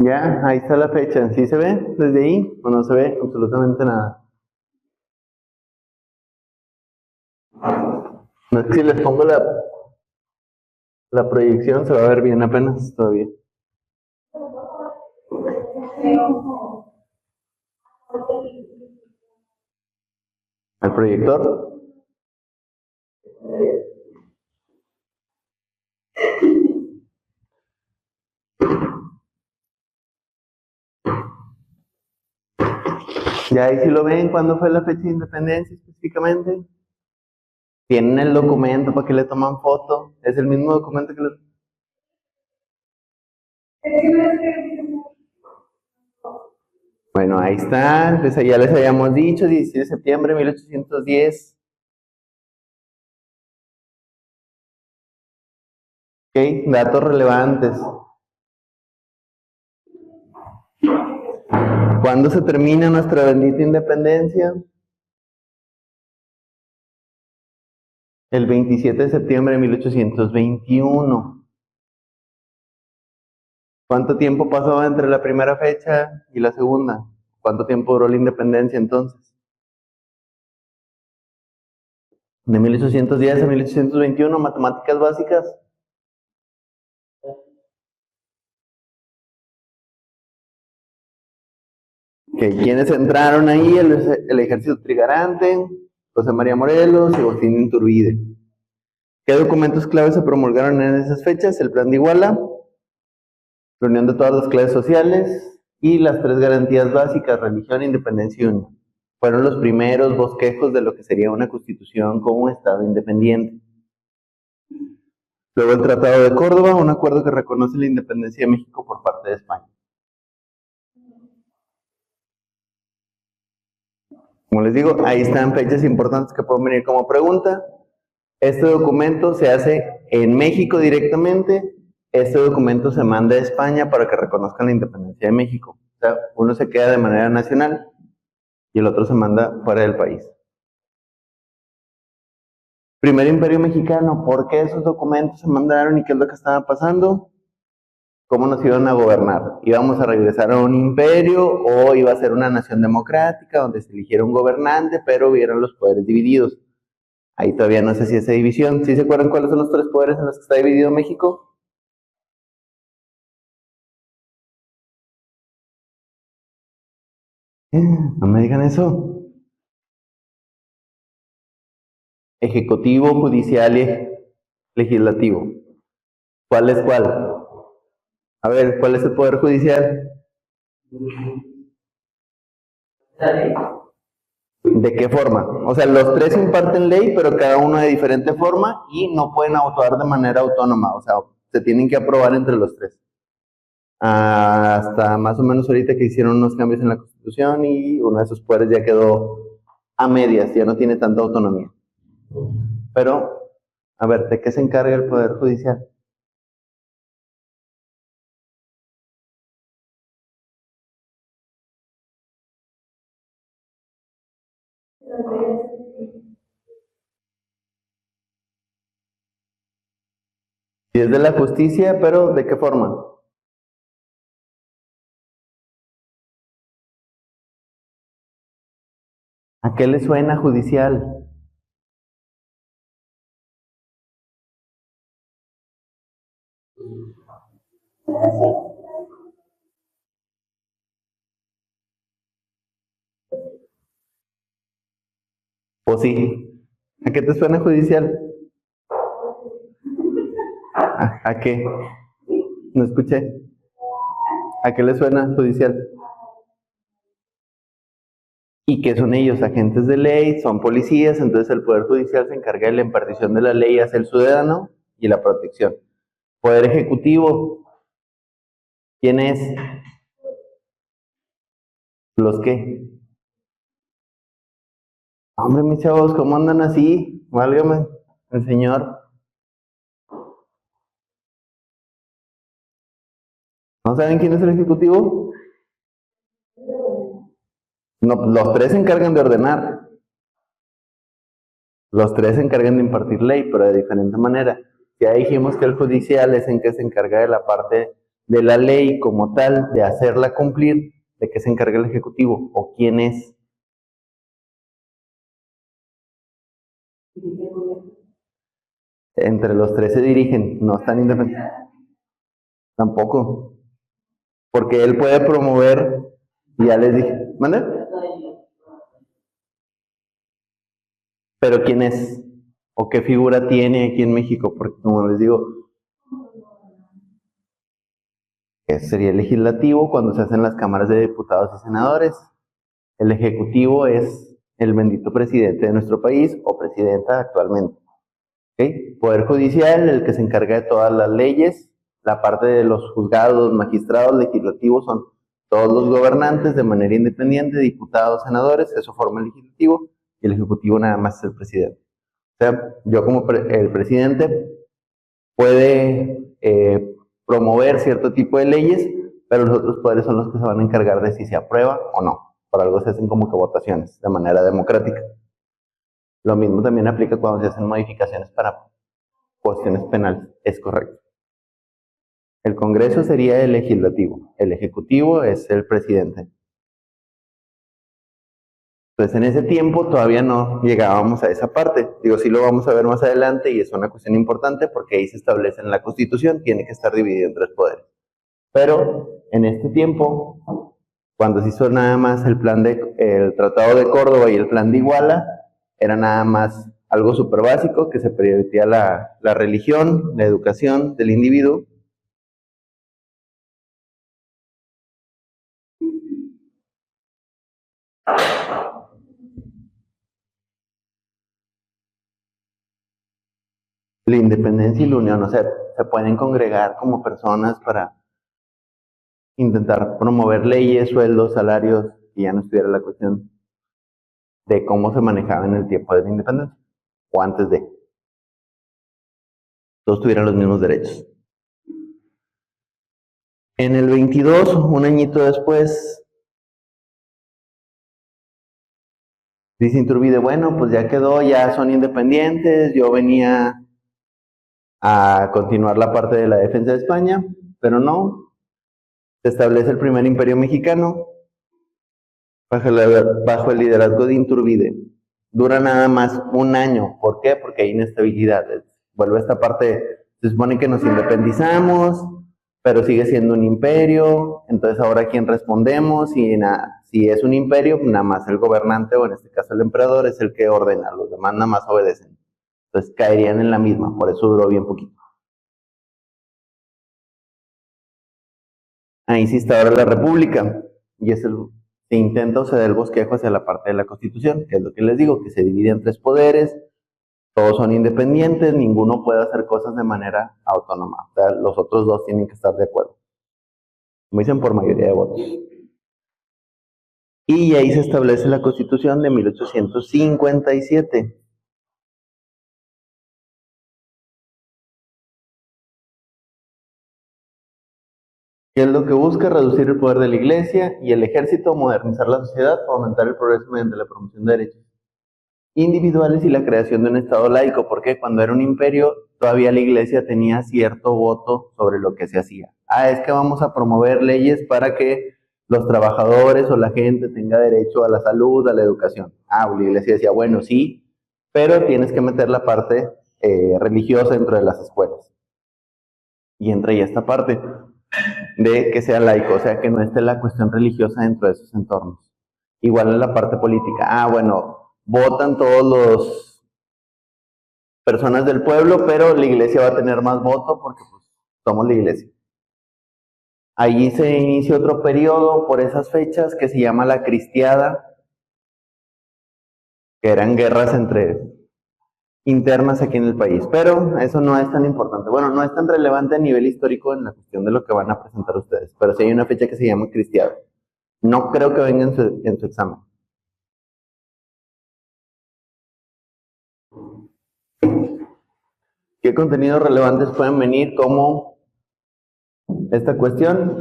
Ya, ahí está la fecha. ¿Sí se ve desde ahí o no se ve absolutamente nada? No es que si les pongo la proyección se va a ver bien apenas todavía. ¿Al proyector? Ya ahí sí lo ven, ¿cuándo fue la fecha de independencia específicamente? ¿Tienen el documento para que le toman foto? ¿Es el mismo documento que le... Bueno, ahí está, pues ya les habíamos dicho, 17 de septiembre de 1810. Ok, datos relevantes. ¿Cuándo se termina nuestra bendita independencia? El 27 de septiembre de 1821. ¿Cuánto tiempo pasó entre la primera fecha y la segunda? ¿Cuánto tiempo duró la independencia entonces? De 1810 a 1821, matemáticas básicas. ¿Quiénes entraron ahí? El ejército trigarante, José María Morelos y Agustín Iturbide. ¿Qué documentos claves se promulgaron en esas fechas? El Plan de Iguala, reunión de todas las clases sociales y las tres garantías básicas, religión, independencia y unión. Fueron los primeros bosquejos de lo que sería una constitución como un Estado independiente. Luego el Tratado de Córdoba, un acuerdo que reconoce la independencia de México por parte de España. Como les digo, ahí están fechas importantes que pueden venir como pregunta. Este documento se hace en México directamente. Este documento se manda a España para que reconozcan la independencia de México. O sea, uno se queda de manera nacional y el otro se manda fuera del país. Primer Imperio Mexicano, ¿por qué esos documentos se mandaron y qué es lo que estaba pasando? ¿Cómo nos iban a gobernar? ¿Íbamos a regresar a un imperio o iba a ser una nación democrática donde se eligiera un gobernante, pero hubieran los poderes divididos? Ahí todavía no sé si esa división. ¿Sí se acuerdan cuáles son los tres poderes en los que está dividido México? No me digan eso. Ejecutivo, judicial y legislativo. ¿Cuál es cuál? A ver, ¿cuál es el poder judicial? ¿De qué forma? O sea, los tres imparten ley, pero cada uno de diferente forma y no pueden actuar de manera autónoma. O sea, se tienen que aprobar entre los tres. Hasta más o menos ahorita que hicieron unos cambios en la Constitución y uno de esos poderes ya quedó a medias, ya no tiene tanta autonomía. Pero, a ver, ¿de qué se encarga el Poder Judicial? Si es de la justicia, pero ¿de qué forma? ¿A qué le suena judicial? ¿O sí? ¿A qué te suena judicial? ¿A qué? No escuché. ¿A qué le suena judicial? ¿Y qué son ellos? Agentes de ley, son policías, entonces el Poder Judicial se encarga de la impartición de la ley hacia el ciudadano y la protección. Poder Ejecutivo, ¿quién es? ¿Los qué? Hombre, mis chavos, ¿cómo andan así? Válgame, el señor. ¿No saben quién es el Ejecutivo? No, los tres se encargan de ordenar. Los tres se encargan de impartir ley, pero de diferente manera. Ya dijimos que el judicial es en que se encarga de la parte de la ley como tal, de hacerla cumplir, ¿de qué se encarga el Ejecutivo? ¿O quién es? Entre los tres se dirigen, no están independientes. Tampoco. Porque él puede promover, ya les dije, ¿mande? Pero ¿quién es? ¿O qué figura tiene aquí en México? Porque como les digo, sería el legislativo cuando se hacen las cámaras de diputados y senadores. El ejecutivo es el bendito presidente de nuestro país o presidenta actualmente. ¿Okay? Poder judicial, el que se encarga de todas las leyes. La parte de los juzgados, magistrados, legislativos son todos los gobernantes de manera independiente, diputados, senadores, eso forma el legislativo, y el ejecutivo nada más es el presidente. O sea, yo como el presidente puede promover cierto tipo de leyes, pero los otros poderes son los que se van a encargar de si se aprueba o no. Por algo se hacen como que votaciones de manera democrática. Lo mismo también aplica cuando se hacen modificaciones para cuestiones penales. Es correcto. El Congreso sería el legislativo. El ejecutivo es el presidente. Entonces, en ese tiempo todavía no llegábamos a esa parte. Digo, sí lo vamos a ver más adelante y es una cuestión importante porque ahí se establece en la Constitución, tiene que estar dividido en tres poderes. Pero en este tiempo, cuando se hizo nada más el Tratado de Córdoba y el Plan de Iguala, era nada más algo súper básico, que se permitía la religión, la educación del individuo. La independencia y la unión, o sea, se pueden congregar como personas para intentar promover leyes, sueldos, salarios, y ya no estuviera la cuestión de cómo se manejaba en el tiempo de la independencia, o antes de. Todos tuvieran los mismos derechos. En el 22, un añito después, dice Iturbide, bueno, pues ya quedó, ya son independientes, yo venía a continuar la parte de la defensa de España, pero no, se establece el primer imperio mexicano bajo el liderazgo de Iturbide. Dura nada más un año. ¿Por qué? Porque hay inestabilidad. Vuelve a esta parte, se supone que nos independizamos, pero sigue siendo un imperio, entonces ahora ¿a quién respondemos? Si es un imperio, nada más el gobernante, o en este caso el emperador, es el que ordena, los demás nada más obedecen. Entonces caerían en la misma, por eso duró bien poquito. Ahí sí está ahora la república, y se intenta o se da el bosquejo hacia la parte de la Constitución, que es lo que les digo, que se divide en tres poderes, todos son independientes, ninguno puede hacer cosas de manera autónoma, o sea, los otros dos tienen que estar de acuerdo. Como dicen, por mayoría de votos. Y ahí se establece la Constitución de 1857. ¿Qué es lo que busca? Reducir el poder de la Iglesia y el ejército, modernizar la sociedad, aumentar el progreso mediante la promoción de derechos individuales y la creación de un Estado laico, porque cuando era un imperio todavía la Iglesia tenía cierto voto sobre lo que se hacía. Es que vamos a promover leyes para que los trabajadores o la gente tenga derecho a la salud, a la educación. La Iglesia decía, bueno, sí, pero tienes que meter la parte religiosa dentro de las escuelas. Y entra ahí esta parte de que sea laico, o sea, que no esté la cuestión religiosa dentro de esos entornos. Igual en la parte política. Bueno, votan todos los personas del pueblo, pero la iglesia va a tener más voto porque pues, somos la iglesia. Allí se inicia otro periodo por esas fechas que se llama la Cristiada, que eran guerras internas aquí en el país, pero eso no es tan importante. Bueno, no es tan relevante a nivel histórico en la cuestión de lo que van a presentar ustedes, pero sí hay una fecha que se llama Cristiada. No creo que venga en su examen. ¿Qué contenidos relevantes pueden venir como esta cuestión?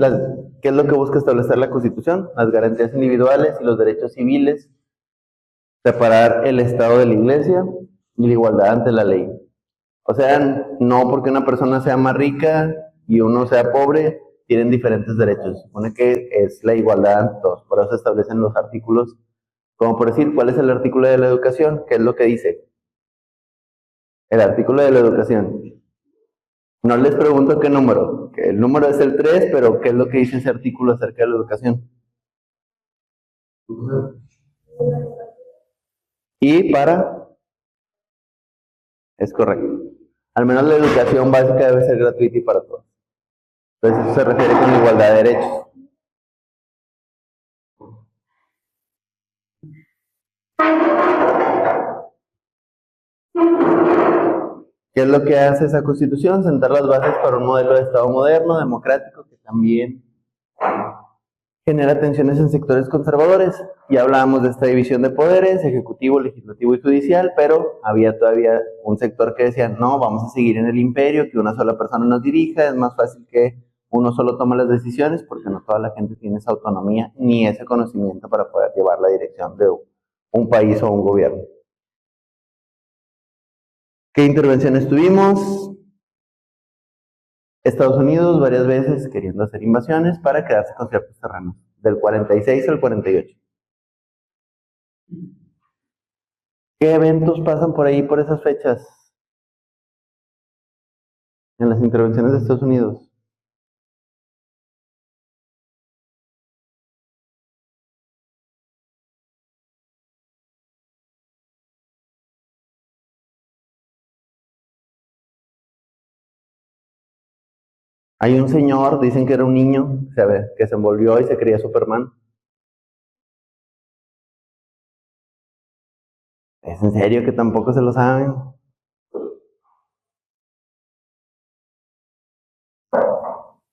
¿Qué es lo que busca establecer la Constitución? Las garantías individuales y los derechos civiles, separar el Estado de la Iglesia y la igualdad ante la ley. O sea, no porque una persona sea más rica y uno sea pobre, tienen diferentes derechos. Se supone que es la igualdad ante todos. Por eso se establecen los artículos, como por decir, ¿cuál es el artículo de la educación? ¿Qué es lo que dice? El artículo de la educación. No les pregunto qué número, que el número es el 3, pero ¿qué es lo que dice ese artículo acerca de la educación? Y para, es correcto. Al menos la educación básica debe ser gratuita y para todos. Entonces eso se refiere con igualdad de derechos. ¿Qué es lo que hace esa constitución? Sentar las bases para un modelo de Estado moderno, democrático, que también genera tensiones en sectores conservadores. Ya hablábamos de esta división de poderes, ejecutivo, legislativo y judicial, pero había todavía un sector que decía, no, vamos a seguir en el imperio, que una sola persona nos dirija, es más fácil que uno solo tome las decisiones, porque no toda la gente tiene esa autonomía ni ese conocimiento para poder llevar la dirección de un país o un gobierno. ¿Qué intervenciones tuvimos? Estados Unidos varias veces queriendo hacer invasiones para quedarse con ciertos terrenos, del 46 al 48. ¿Qué eventos pasan por ahí por esas fechas en las intervenciones de Estados Unidos? Hay un señor, dicen que era un niño, que se envolvió y se creía Superman. ¿Es en serio que tampoco se lo saben?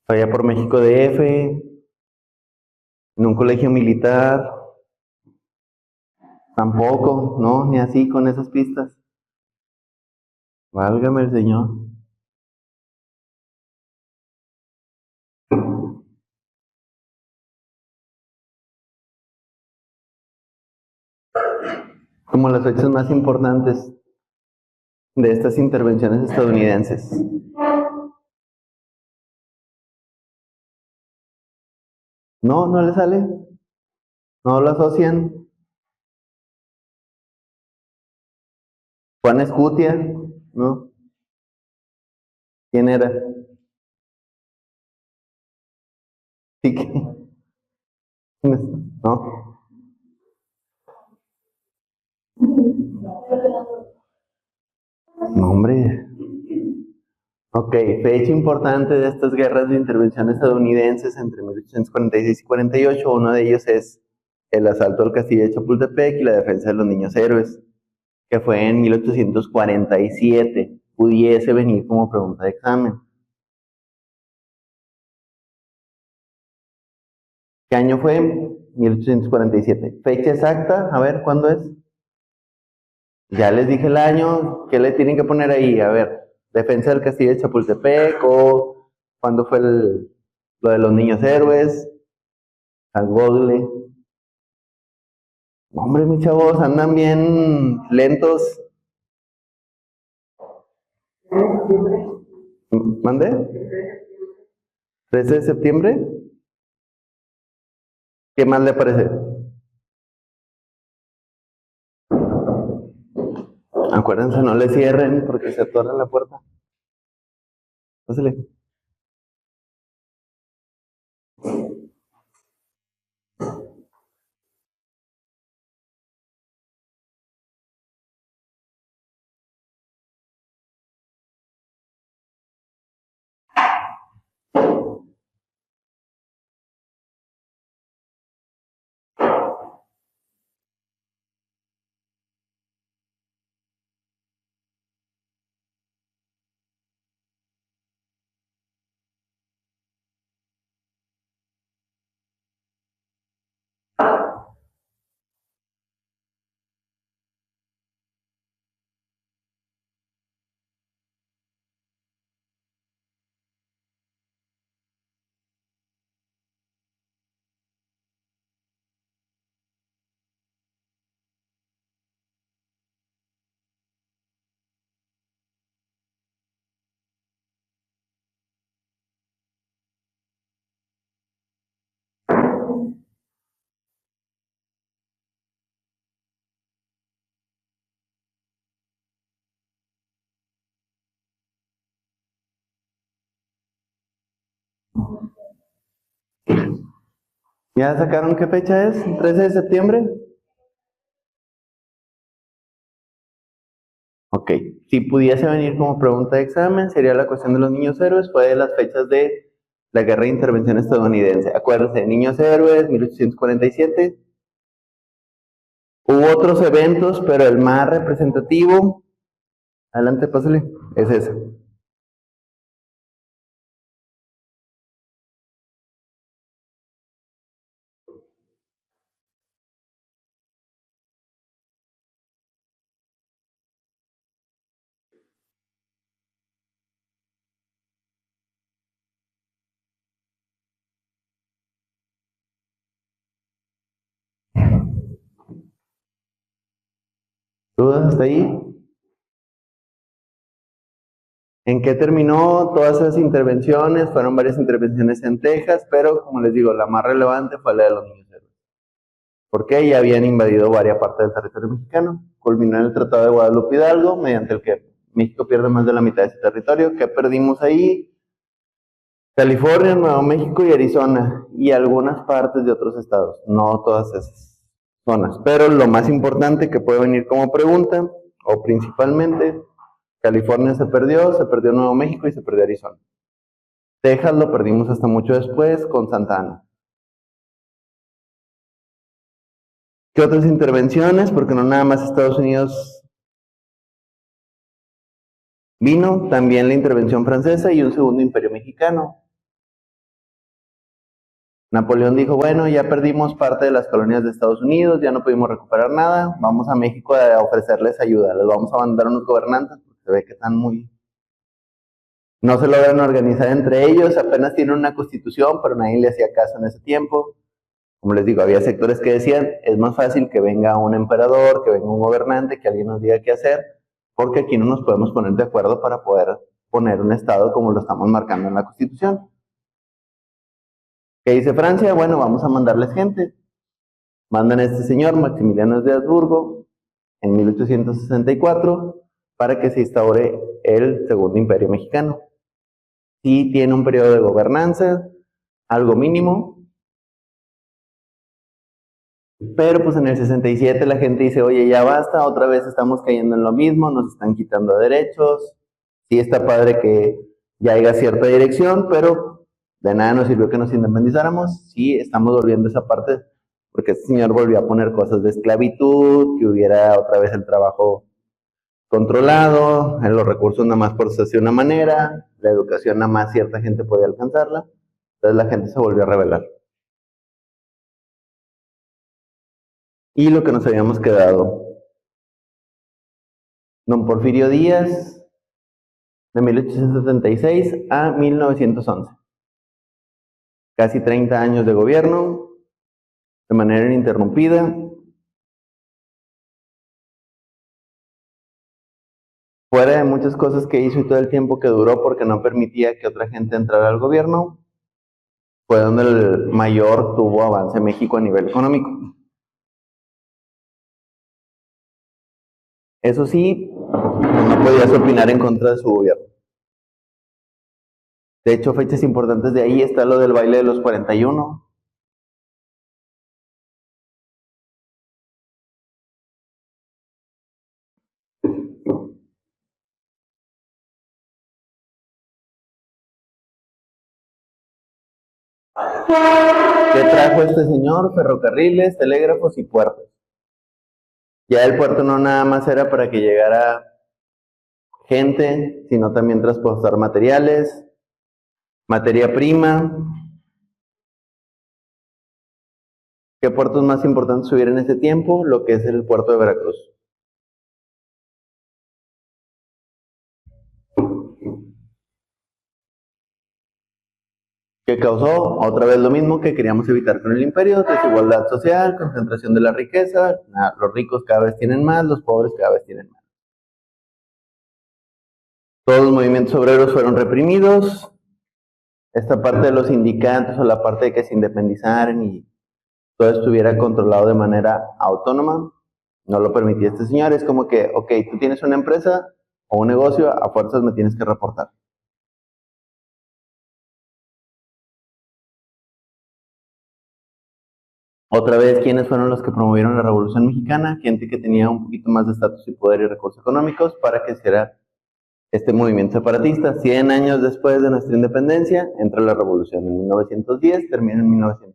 Fue allá por México DF, en un colegio militar, tampoco, ¿no? Ni así con esas pistas. Válgame el Señor. Como las fechas más importantes de estas intervenciones estadounidenses. No, no le sale, no lo asocian. Juan Escutia, ¿no? ¿Quién era? Sí que, ¿no? No, hombre. Ok, fecha importante de estas guerras de intervención estadounidenses entre 1846 y 48, uno de ellos es el asalto al castillo de Chapultepec y la defensa de los niños héroes, que fue en 1847. Pudiese venir como pregunta de examen. ¿Qué año fue? 1847. Fecha exacta, a ver, ¿cuándo es? Ya les dije el año, ¿qué le tienen que poner ahí? A ver, defensa del castillo de Chapultepec o cuándo fue lo de los niños héroes, al Google. Hombre, mis chavos, andan bien lentos. ¿Mande? ¿13 de septiembre? ¿Qué más le parece? Acuérdense, no le cierren porque se atora la puerta. Pásale. ¿Ya sacaron qué fecha es? ¿13 de septiembre? Ok, si pudiese venir como pregunta de examen, sería la cuestión de los niños héroes, fue de las fechas de la Guerra de Intervención estadounidense. Acuérdense, niños héroes, 1847. Hubo otros eventos, pero el más representativo, adelante, pásale, es ese. ¿Dudas hasta ahí? ¿En qué terminó todas esas intervenciones? Fueron varias intervenciones en Texas, pero como les digo, la más relevante fue la de los niños héroes. Porque ya habían invadido varias partes del territorio mexicano. Culminó en el Tratado de Guadalupe Hidalgo, mediante el que México pierde más de la mitad de ese territorio. ¿Qué perdimos ahí? California, Nuevo México y Arizona, y algunas partes de otros estados, no todas esas zonas. Pero lo más importante que puede venir como pregunta, o principalmente, California se perdió Nuevo México y se perdió Arizona. Texas lo perdimos hasta mucho después con Santa Ana. ¿Qué otras intervenciones? Porque no nada más Estados Unidos vino, también la intervención francesa y un segundo imperio mexicano. Napoleón dijo, bueno, ya perdimos parte de las colonias de Estados Unidos, ya no pudimos recuperar nada, vamos a México a ofrecerles ayuda, les vamos a mandar unos gobernantes, porque se ve que están muy... No se logran organizar entre ellos, apenas tienen una constitución, pero nadie le hacía caso en ese tiempo. Como les digo, había sectores que decían, es más fácil que venga un emperador, que venga un gobernante, que alguien nos diga qué hacer, porque aquí no nos podemos poner de acuerdo para poder poner un estado como lo estamos marcando en la constitución. ¿Qué dice Francia? Bueno, vamos a mandarles gente. Mandan a este señor, Maximiliano de Habsburgo, en 1864, para que se instaure el Segundo Imperio Mexicano. Sí tiene un periodo de gobernanza, algo mínimo, pero pues en el 67 la gente dice, oye, ya basta, otra vez estamos cayendo en lo mismo, nos están quitando derechos, sí está padre que ya haya cierta dirección, pero de nada nos sirvió que nos independizáramos, sí estamos volviendo a esa parte, porque este señor volvió a poner cosas de esclavitud, que hubiera otra vez el trabajo controlado, en los recursos nada más por de una manera, la educación nada más cierta gente podía alcanzarla, entonces la gente se volvió a rebelar. Y lo que nos habíamos quedado, don Porfirio Díaz, de 1876 a 1911. Casi 30 años de gobierno, de manera ininterrumpida. Fuera de muchas cosas que hizo y todo el tiempo que duró porque no permitía que otra gente entrara al gobierno, fue donde el mayor tuvo avance México a nivel económico. Eso sí, no podías opinar en contra de su gobierno. De hecho, fechas importantes de ahí está lo del baile de los 41. ¿Qué trajo este señor? Ferrocarriles, telégrafos y puertos. Ya el puerto no nada más era para que llegara gente, sino también transportar materiales, materia prima. ¿Qué puertos más importantes hubiera en ese tiempo? Lo que es el puerto de Veracruz. ¿Qué causó? Otra vez lo mismo que queríamos evitar con el imperio, desigualdad social, concentración de la riqueza, los ricos cada vez tienen más, los pobres cada vez tienen más. Todos los movimientos obreros fueron reprimidos, esta parte de los sindicatos o la parte de que se independizaran y todo estuviera controlado de manera autónoma. No lo permitía este señor. Es como que, ok, tú tienes una empresa o un negocio, a fuerzas me tienes que reportar. Otra vez, ¿quiénes fueron los que promovieron la Revolución Mexicana? Gente que tenía un poquito más de estatus y poder y recursos económicos para que hiciera este movimiento separatista. 100 años después de nuestra independencia, entra la Revolución en 1910, termina en 1920.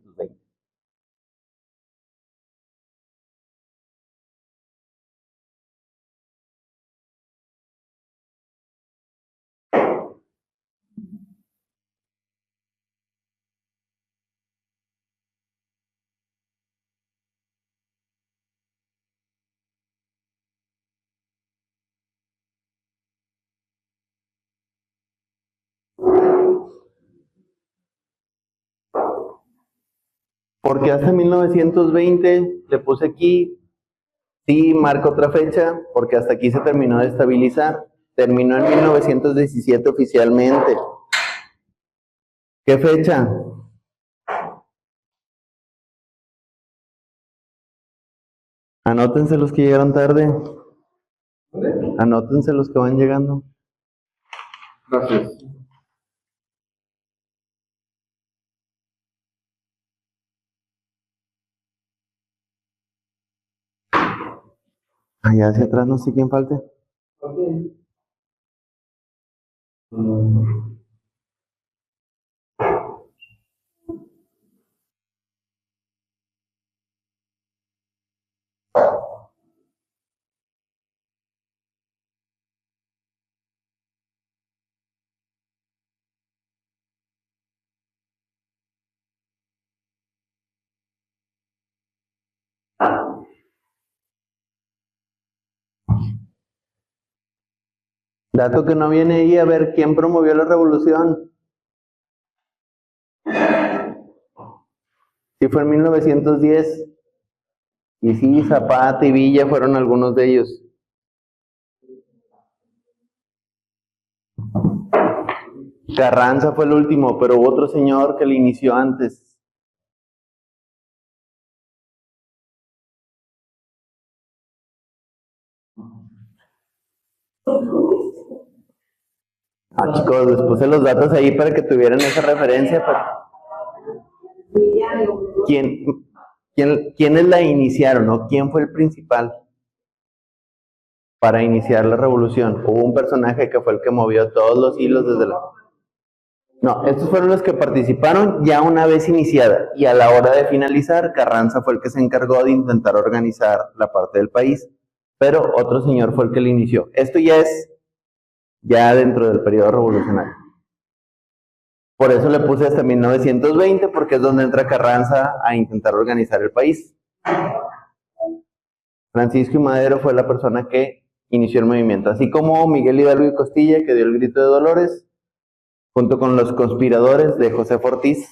Porque hasta 1920 le puse aquí, sí, marco otra fecha, porque hasta aquí se terminó de estabilizar. Terminó en 1917 oficialmente. ¿Qué fecha? Anótense los que llegaron tarde. Anótense los que van llegando. Gracias. Allá hacia atrás no sé quién falte. Okay. Dato que no viene ahí, a ver quién promovió la revolución. Sí, fue en 1910. Y sí, Zapata y Villa fueron algunos de ellos. Carranza fue el último, pero hubo otro señor que le inició antes. Ah, chicos, les puse los datos ahí para que tuvieran esa referencia. ¿Quién, quiénes la iniciaron o quién fue el principal para iniciar la revolución? Hubo un personaje que fue el que movió todos los hilos desde la... No, estos fueron los que participaron ya una vez iniciada y a la hora de finalizar, Carranza fue el que se encargó de intentar organizar la parte del país, pero otro señor fue el que lo inició. Esto ya es ya dentro del periodo revolucionario. Por eso le puse hasta 1920, porque es donde entra Carranza a intentar organizar el país. Francisco y Madero fue la persona que inició el movimiento, así como Miguel Hidalgo y Costilla, que dio el grito de Dolores, junto con los conspiradores de José Ortiz.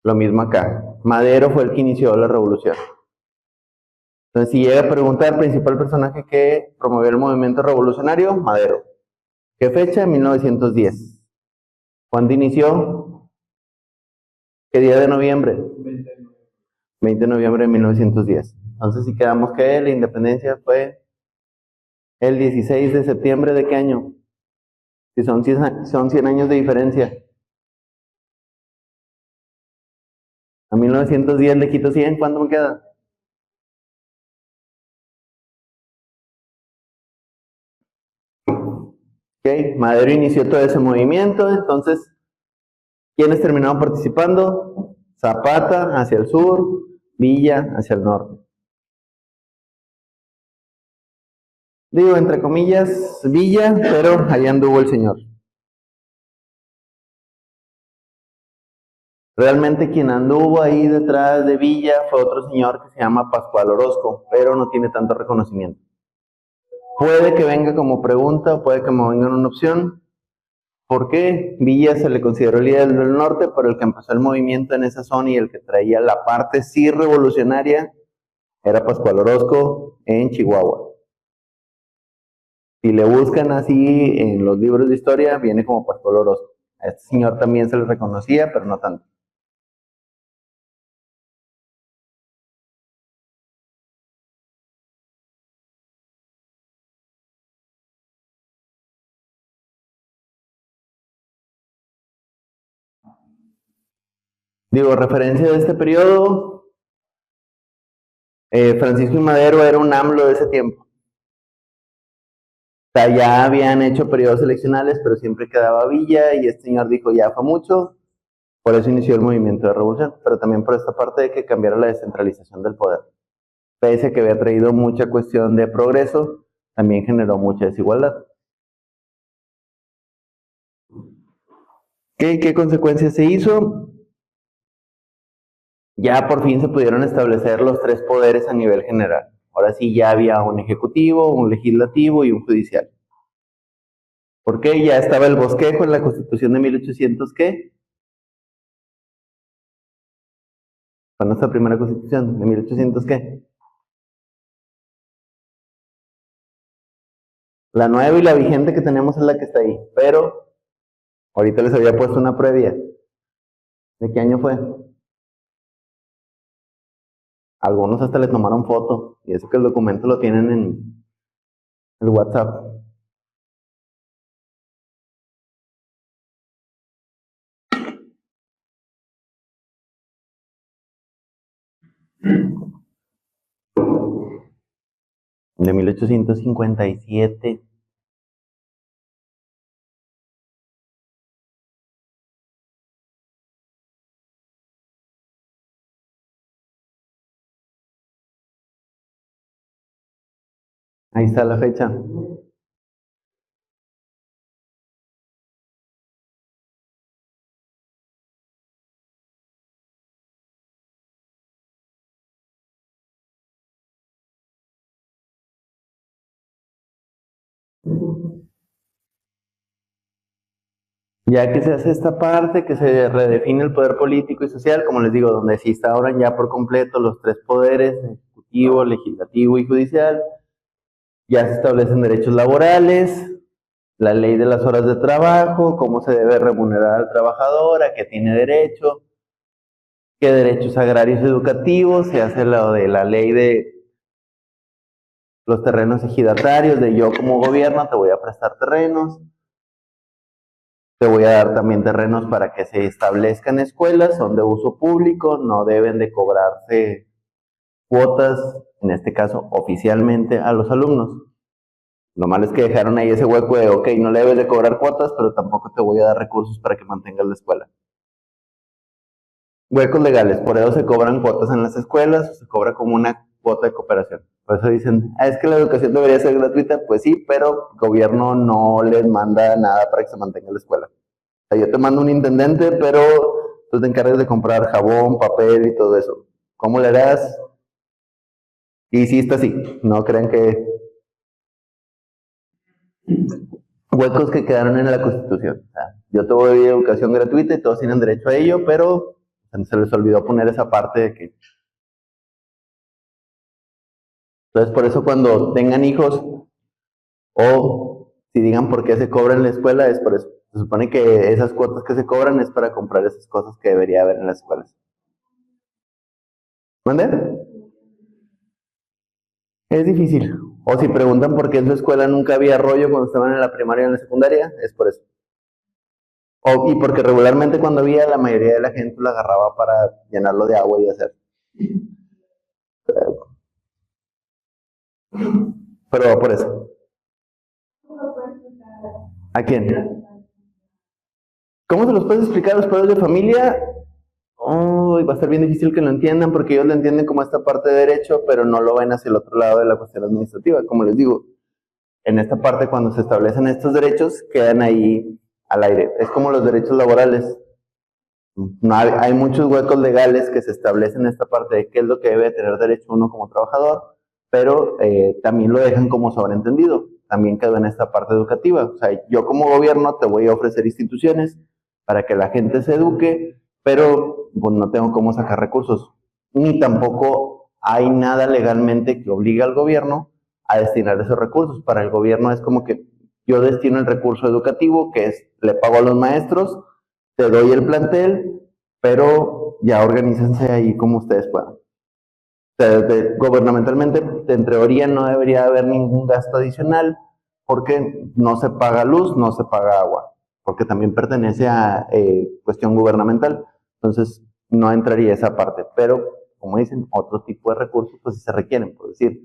Lo mismo acá. Madero fue el que inició la revolución. Entonces, si llega a preguntar, principal personaje que promovió el movimiento revolucionario, Madero. ¿Qué fecha? 1910. ¿Cuándo inició? ¿Qué día de noviembre? 20 de noviembre de 1910. Entonces, si quedamos que la independencia fue el 16 de septiembre de qué año? Si son 100 años de diferencia. A 1910 le quito 100, ¿cuánto me queda? Ok, Madero inició todo ese movimiento, entonces, ¿quiénes terminaron participando? Zapata hacia el sur, Villa hacia el norte. Digo, entre comillas, Villa, pero allá anduvo el señor. Realmente quien anduvo ahí detrás de Villa fue otro señor que se llama Pascual Orozco, pero no tiene tanto reconocimiento. Puede que venga como pregunta o puede que me venga en una opción. ¿Por qué Villa se le consideró el líder del norte, pero el que empezó el movimiento en esa zona y el que traía la parte sí revolucionaria era Pascual Orozco en Chihuahua? Si le buscan así en los libros de historia, viene como Pascual Orozco. A este señor también se le reconocía, pero no tanto. Digo, referencia de este periodo, Francisco I. Madero era un AMLO de ese tiempo. O sea, ya habían hecho periodos eleccionales, pero siempre quedaba Villa, y este señor dijo, ya fue mucho, por eso inició el movimiento de revolución, pero también por esta parte de que cambiara la descentralización del poder. Pese a que había traído mucha cuestión de progreso, también generó mucha desigualdad. ¿Qué consecuencias se hizo? Ya por fin se pudieron establecer los tres poderes a nivel general. Ahora sí ya había un ejecutivo, un legislativo y un judicial. ¿Por qué? Ya estaba el bosquejo en la Constitución de 1800, ¿qué? Fue nuestra primera Constitución, de 1800, ¿qué? La nueva y la vigente que tenemos es la que está ahí, pero ahorita les había puesto una previa. ¿De qué año fue? Algunos hasta le tomaron foto, y eso que el documento lo tienen en el WhatsApp. De 1857. Ahí está la fecha. Ya que se hace esta parte, que se redefine el poder político y social, como les digo, donde se instauran ya por completo los tres poderes, ejecutivo, legislativo y judicial, ya se establecen derechos laborales, la ley de las horas de trabajo, cómo se debe remunerar al trabajador, a qué tiene derecho, qué derechos agrarios y educativos, se hace lo de la ley de los terrenos ejidatarios, de yo como gobierno te voy a prestar terrenos, te voy a dar también terrenos para que se establezcan escuelas, son de uso público, no deben de cobrarse cuotas, en este caso oficialmente, a los alumnos. Lo malo es que dejaron ahí ese hueco de, ok, no le debes de cobrar cuotas, pero tampoco te voy a dar recursos para que mantengas la escuela. Huecos legales, por eso se cobran cuotas en las escuelas, se cobra como una cuota de cooperación. Por eso dicen, es que la educación debería ser gratuita, pues sí, pero el gobierno no les manda nada para que se mantenga la escuela. O sea, yo te mando un intendente, pero tú te encargas de comprar jabón, papel y todo eso. ¿Cómo le harás? Y sí está así, no crean que huecos que quedaron en la Constitución. O sea, yo te voy a educación gratuita y todos tienen derecho a ello, pero se les olvidó poner esa parte de que... Entonces, por eso cuando tengan hijos o si digan por qué se cobra en la escuela, es por eso. Se supone que esas cuotas que se cobran es para comprar esas cosas que debería haber en las escuelas. ¿Mande? Es difícil. O si preguntan por qué en su escuela nunca había rollo cuando estaban en la primaria y en la secundaria, es por eso. Y porque regularmente cuando había, la mayoría de la gente lo agarraba para llenarlo de agua y hacer. Pero por eso. ¿A quién? ¿Cómo se los puedes explicar a los padres de familia? Oh, va a ser bien difícil que lo entiendan porque ellos lo entienden como esta parte de derecho, pero no lo ven hacia el otro lado de la cuestión administrativa. Como les digo, en esta parte cuando se establecen estos derechos quedan ahí al aire. Es como los derechos laborales. No hay muchos huecos legales que se establecen en esta parte de qué es lo que debe tener derecho uno como trabajador, pero también lo dejan como sobreentendido. También quedó en esta parte educativa. O sea, yo como gobierno te voy a ofrecer instituciones para que la gente se eduque, pero pues, no tengo cómo sacar recursos. Ni tampoco hay nada legalmente que obligue al gobierno a destinar esos recursos. Para el gobierno es como que yo destino el recurso educativo, que es le pago a los maestros, te doy el plantel, pero ya organícense ahí como ustedes puedan. O sea, gubernamentalmente, en teoría, no debería haber ningún gasto adicional porque no se paga luz, no se paga agua, porque también pertenece a cuestión gubernamental. Entonces, no entraría esa parte, pero como dicen, otro tipo de recursos pues sí se requieren, por decir,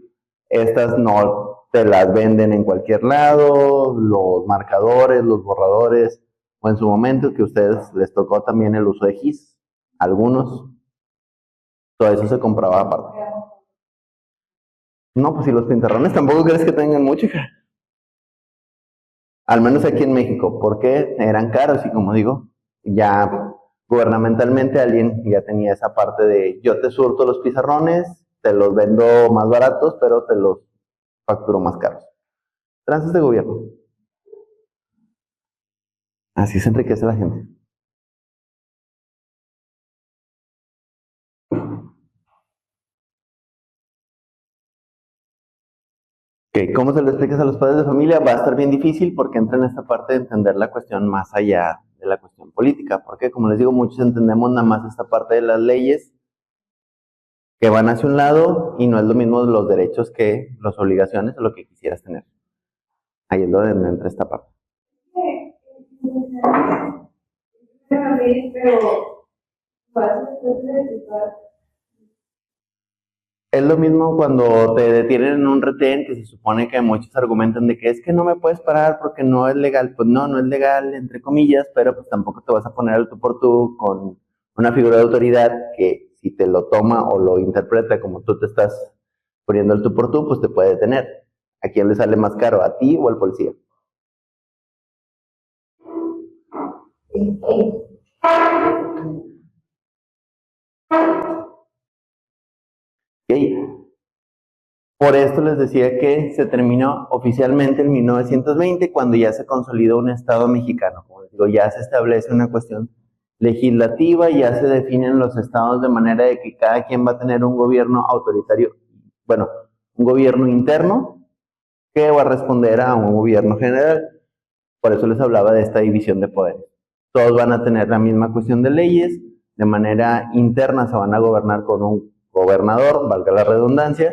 estas no te las venden en cualquier lado, los marcadores, los borradores, o en su momento que a ustedes les tocó también el uso de GIS, algunos, todo eso se compraba aparte. No, pues si los pintarrones tampoco crees que tengan mucho, hija. Al menos aquí en México, porque eran caros y como digo, ya gubernamentalmente alguien ya tenía esa parte de yo te surto los pizarrones, te los vendo más baratos, pero te los facturo más caros. Trances de gobierno. Así se enriquece la gente. Okay. ¿Cómo se lo explicas a los padres de familia? Va a estar bien difícil porque entra en esta parte de entender la cuestión más allá de la cuestión política. Porque, como les digo, muchos entendemos nada más esta parte de las leyes que van hacia un lado y no es lo mismo los derechos que las obligaciones o lo que quisieras tener. Ahí es donde entra esta parte. Es lo mismo cuando te detienen en un retén, que se supone que muchos argumentan de que es que no me puedes parar porque no es legal. Pues no, no es legal, entre comillas, pero pues tampoco te vas a poner al tú por tú con una figura de autoridad que si te lo toma o lo interpreta como tú te estás poniendo al tú por tú, pues te puede detener. ¿A quién le sale más caro, a ti o al policía? Okay. Por esto les decía que se terminó oficialmente en 1920 cuando ya se consolidó un Estado mexicano. Como les digo, ya se establece una cuestión legislativa, ya se definen los estados de manera de que cada quien va a tener un gobierno autoritario, bueno, un gobierno interno que va a responder a un gobierno general. Por eso les hablaba de esta división de poderes. Todos van a tener la misma cuestión de leyes, de manera interna se van a gobernar con un gobernador, valga la redundancia,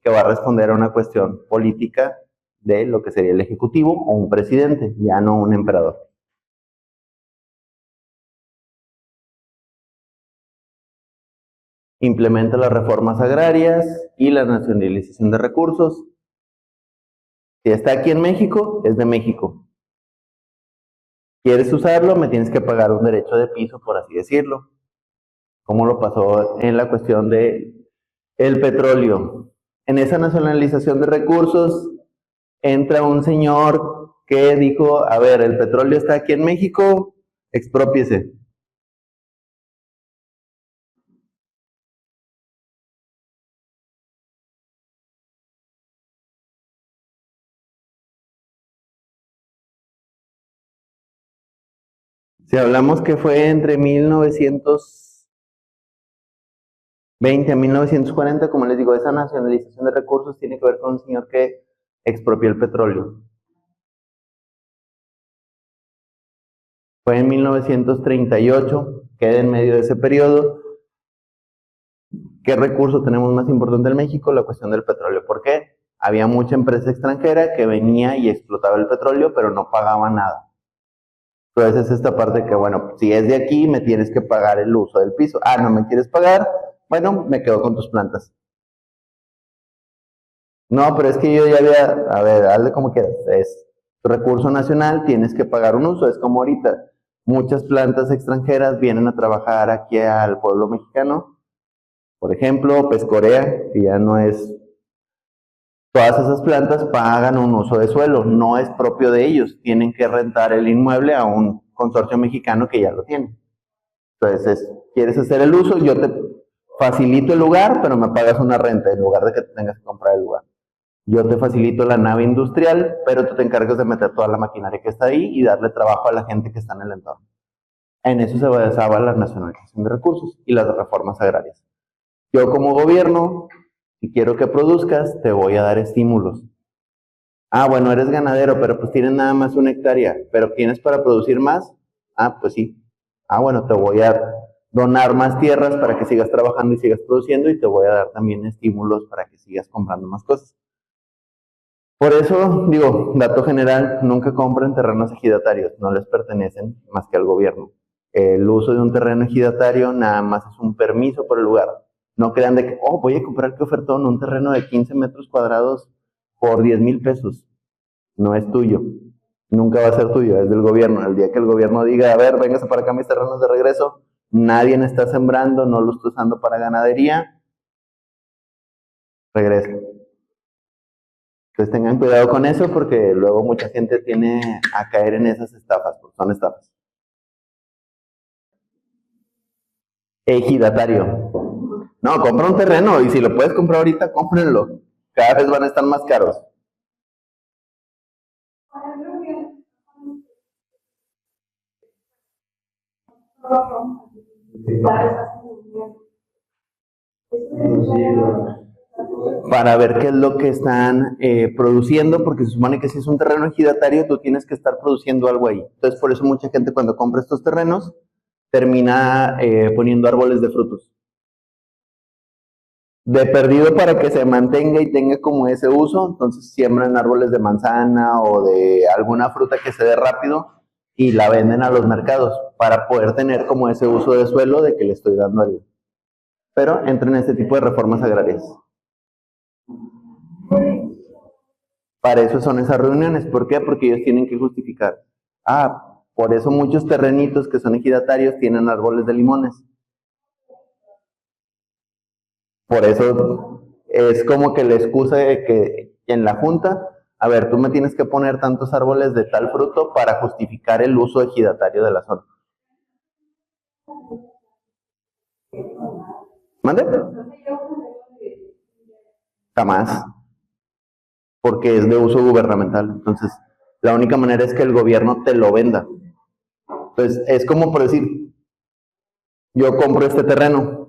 que va a responder a una cuestión política de lo que sería el ejecutivo o un presidente, ya no un emperador. Implementa las reformas agrarias y la nacionalización de recursos. Si está aquí en México, es de México. ¿Quieres usarlo? Me tienes que pagar un derecho de piso, por así decirlo. Como lo pasó en la cuestión de el petróleo. En esa nacionalización de recursos entra un señor que dijo, a ver, el petróleo está aquí en México, exprópiese. Si hablamos que fue entre 1920 a 1940, como les digo, esa nacionalización de recursos tiene que ver con un señor que expropió el petróleo. Fue en 1938, queda en medio de ese periodo. ¿Qué recurso tenemos más importante en México? La cuestión del petróleo. ¿Por qué? Había mucha empresa extranjera que venía y explotaba el petróleo, pero no pagaba nada. Entonces es esta parte que, bueno, si es de aquí, me tienes que pagar el uso del piso. Ah, ¿no me quieres pagar? Bueno, me quedo con tus plantas. No, pero es que yo ya había, a ver, hazle como quieras. Es recurso nacional, tienes que pagar un uso. Es como ahorita, muchas plantas extranjeras vienen a trabajar aquí al pueblo mexicano. Por ejemplo, Pescorea, que ya no es. Todas esas plantas pagan un uso de suelo, no es propio de ellos, tienen que rentar el inmueble a un consorcio mexicano que ya lo tiene. Entonces, quieres hacer el uso, yo te facilito el lugar, pero me pagas una renta en lugar de que tengas que comprar el lugar. Yo te facilito la nave industrial, pero tú te encargas de meter toda la maquinaria que está ahí y darle trabajo a la gente que está en el entorno. En eso se basaba la nacionalización de recursos y las reformas agrarias. Yo como gobierno, si quiero que produzcas, te voy a dar estímulos. Ah, bueno, eres ganadero, pero pues tienes nada más 1 hectárea, pero tienes para producir más. Ah, pues sí. Ah, bueno, te voy a donar más tierras para que sigas trabajando y sigas produciendo y te voy a dar también estímulos para que sigas comprando más cosas. Por eso, digo, dato general, nunca compren terrenos ejidatarios, no les pertenecen más que al gobierno. El uso de un terreno ejidatario nada más es un permiso por el lugar. No crean de que, oh, voy a comprar qué ofertón, un terreno de 15 metros cuadrados por 10,000 pesos. No es tuyo. Nunca va a ser tuyo, es del gobierno. El día que el gobierno diga, a ver, véngase para acá mis terrenos de regreso, nadie está sembrando, no lo está usando para ganadería, regresa. Entonces tengan cuidado con eso porque luego mucha gente tiene a caer en esas estafas, porque son estafas. Ejidatario. No, compra un terreno y si lo puedes comprar ahorita, cómprenlo. Cada vez van a estar más caros. Para ver qué es lo que están produciendo, porque se supone que si es un terreno ejidatario, tú tienes que estar produciendo algo ahí. Entonces, por eso mucha gente cuando compra estos terrenos, termina poniendo árboles de frutos. De perdido para que se mantenga y tenga como ese uso, entonces siembran árboles de manzana o de alguna fruta que se dé rápido y la venden a los mercados para poder tener como ese uso de suelo de que le estoy dando a él. Pero entran en este tipo de reformas agrarias. Para eso son esas reuniones. ¿Por qué? Porque ellos tienen que justificar. Ah, por eso muchos terrenitos que son ejidatarios tienen árboles de limones. Por eso es como que la excusa de que en la junta, a ver, tú me tienes que poner tantos árboles de tal fruto para justificar el uso ejidatario de la zona. ¿Mande? Jamás, porque es de uso gubernamental. Entonces, la única manera es que el gobierno te lo venda. Entonces, es como por decir, yo compro este terreno,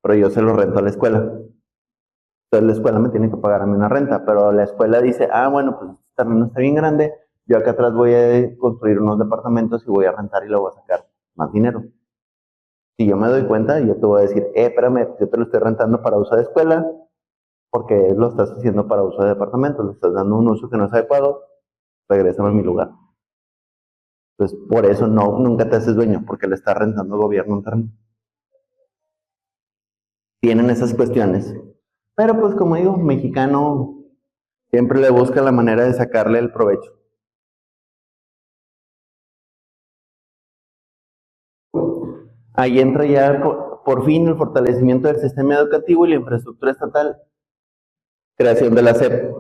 pero yo se lo rento a la escuela. Entonces la escuela me tiene que pagar a mí una renta, pero la escuela dice, ah, bueno, pues este terreno está bien grande, yo acá atrás voy a construir unos departamentos y voy a rentar y lo voy a sacar más dinero. Si yo me doy cuenta, yo te voy a decir, espérame, yo te lo estoy rentando para uso de escuela, porque lo estás haciendo para uso de departamentos, le estás dando un uso que no es adecuado, regrésame a mi lugar. Entonces, por eso nunca te haces dueño, porque le está rentando al gobierno un terreno. Tienen esas cuestiones. Pero pues como digo, mexicano siempre le busca la manera de sacarle el provecho. Ahí entra ya por fin el fortalecimiento del sistema educativo y la infraestructura estatal. Creación de la SEP.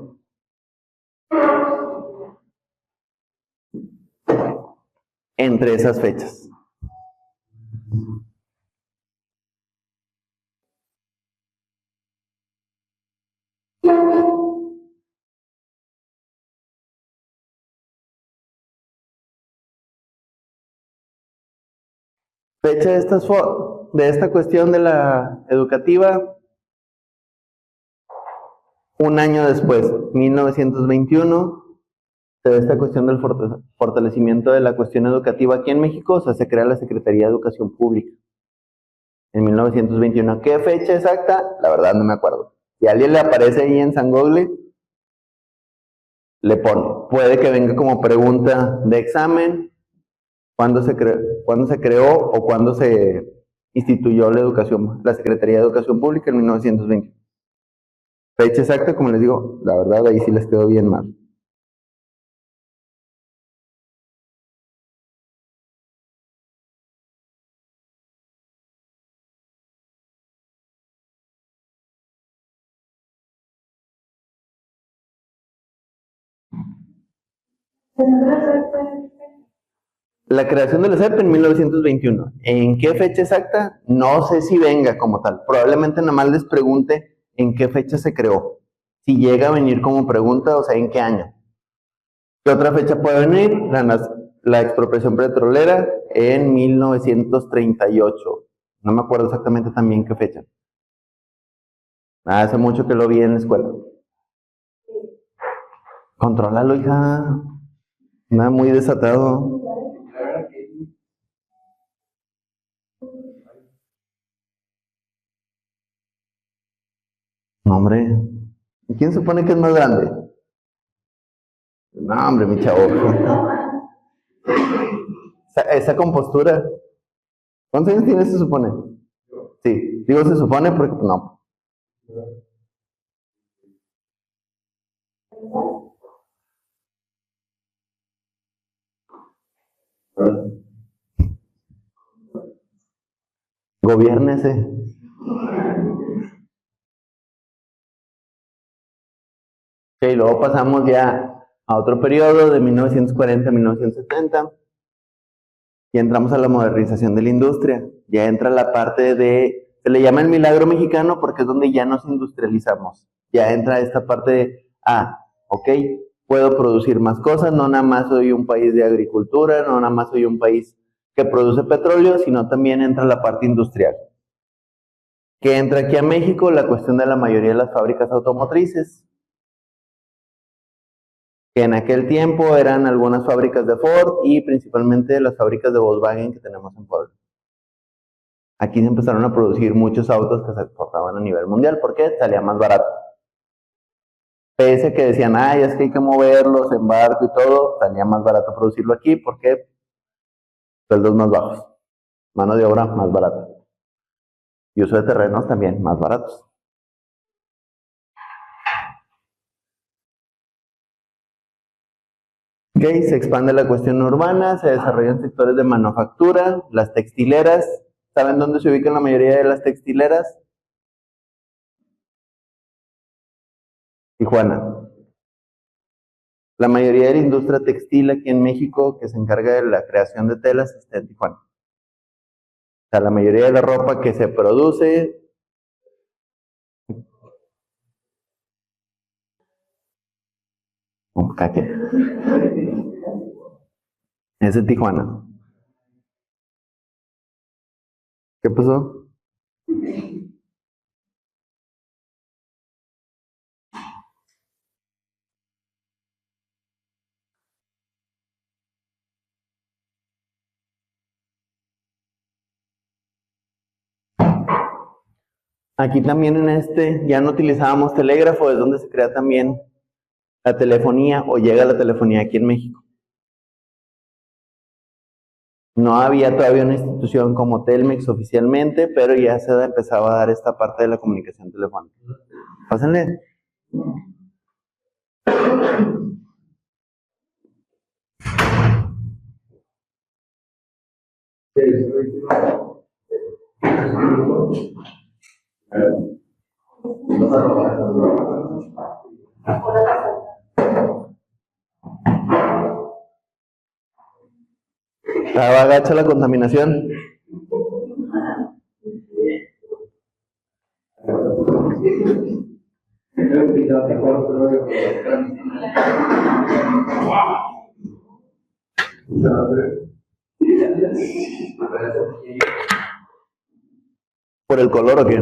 Entre esas fechas. Fecha de esta cuestión de la educativa, un año después, 1921, se da esta cuestión del fortalecimiento de la cuestión educativa aquí en México, o sea, se crea la Secretaría de Educación Pública. En 1921. ¿Qué fecha exacta? La verdad no me acuerdo. Si a alguien le aparece ahí en San Google, le pone. Puede que venga como pregunta de examen, ¿cuándo se creó o cuándo se instituyó la Secretaría de Educación Pública en 1920? Fecha exacta, como les digo, la verdad ahí sí les quedó bien mal. La creación de la SEP en 1921. ¿En qué fecha exacta? No sé si venga como tal. Probablemente nada más les pregunte en qué fecha se creó. Si llega a venir como pregunta, o sea, en qué año. ¿Qué otra fecha puede venir? La expropiación petrolera en 1938. No me acuerdo exactamente también qué fecha. Hace mucho que lo vi en la escuela. Contrólalo, hija. Nada muy desatado. No, hombre. ¿Quién supone que es más grande? No, hombre, mi chavo. Esa compostura. ¿Cuántos años tienes, se supone? Sí, digo se supone porque pues, no. Gobiérnese. Ok, luego pasamos ya a otro periodo de 1940 a 1970 y entramos a la modernización de la industria. Ya entra la parte de, se le llama el milagro mexicano porque es donde ya nos industrializamos. Ya entra esta parte de, ok, puedo producir más cosas, no nada más soy un país de agricultura, no nada más soy un país que produce petróleo, sino también entra la parte industrial. Que entra aquí a México la cuestión de la mayoría de las fábricas automotrices, que en aquel tiempo eran algunas fábricas de Ford y principalmente las fábricas de Volkswagen que tenemos en Puebla. Aquí se empezaron a producir muchos autos que se exportaban a nivel mundial, porque salía más barato. Pese a que decían, es que hay que moverlos en barco y todo, salía más barato producirlo aquí porque sueldos más bajos, mano de obra más barata y uso de terrenos también más baratos. Ok, se expande la cuestión urbana, se desarrollan sectores de manufactura, las textileras. ¿Saben dónde se ubican la mayoría de las textileras? Tijuana. La mayoría de la industria textil aquí en México que se encarga de la creación de telas está en Tijuana. O sea, la mayoría de la ropa que se produce es en Tijuana. ¿Qué pasó? Aquí también en ya no utilizábamos telégrafo, es donde se crea también la telefonía o llega la telefonía aquí en México. No había todavía una institución como Telmex oficialmente, pero ya se empezaba a dar esta parte de la comunicación telefónica. Pásenle. Estaba agacha la contaminación. ¿Por el color o qué?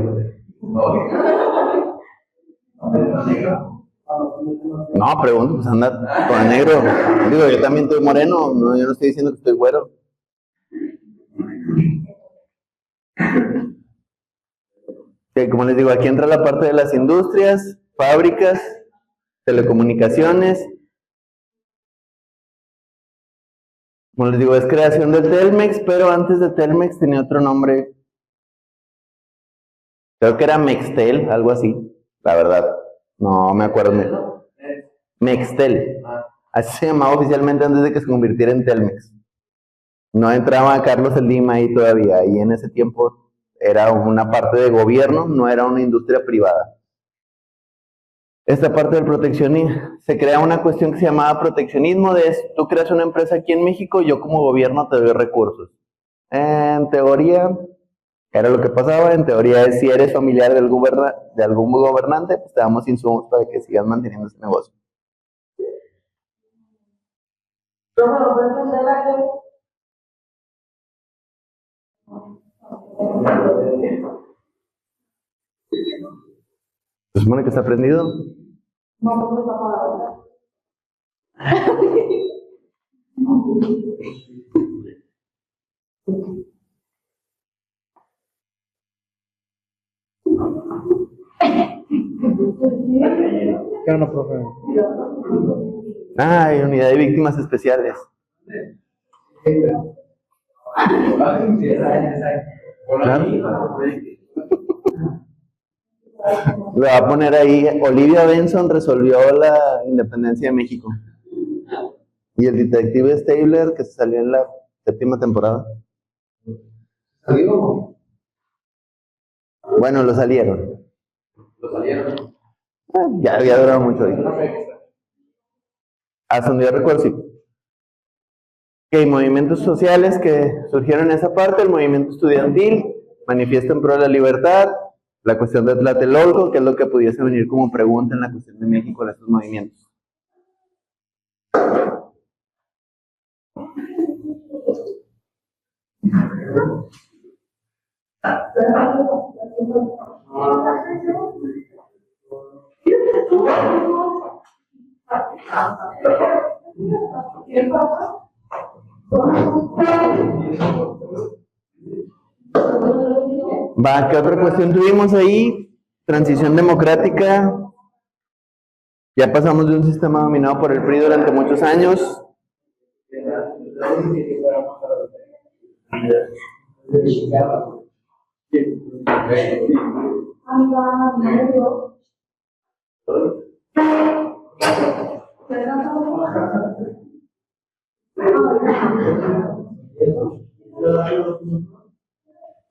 No, pregunto, pues anda con negro. Digo, yo también estoy moreno, no, yo no estoy diciendo que estoy güero. Okay, como les digo, aquí entra la parte de las industrias, fábricas, telecomunicaciones. Como les digo, es creación del Telmex, pero antes de Telmex tenía otro nombre. Creo que era Mextel, algo así, la verdad. No me acuerdo. Mextel. Así se llamaba oficialmente antes de que se convirtiera en Telmex. No entraba Carlos Slim ahí todavía, y en ese tiempo era una parte de gobierno, no era una industria privada. Esta parte del proteccionismo, se crea una cuestión que se llamaba proteccionismo, tú creas una empresa aquí en México, yo como gobierno te doy recursos. En teoría, era lo que pasaba, en teoría es si eres familiar de algún gobernante, pues te damos insumos para que sigas manteniendo ese negocio. ¿Se supone que está prendido? ¿Qué onda, profe? Unidad de víctimas especiales. Claro. Le va a poner ahí, Olivia Benson resolvió la independencia de México. Y el detective Stabler, que salió en la 7ª temporada. Bueno, lo salieron. Ya había durado mucho ahí. Hasta donde yo recuerdo, sí. Ok, movimientos sociales que surgieron en esa parte, el movimiento estudiantil, manifiesta en pro de la libertad, la cuestión de Tlatelolco, que es lo que pudiese venir como pregunta en la cuestión de México de estos movimientos. Va, ¿qué otra cuestión tuvimos ahí? Transición democrática. Ya pasamos de un sistema dominado por el PRI durante muchos años.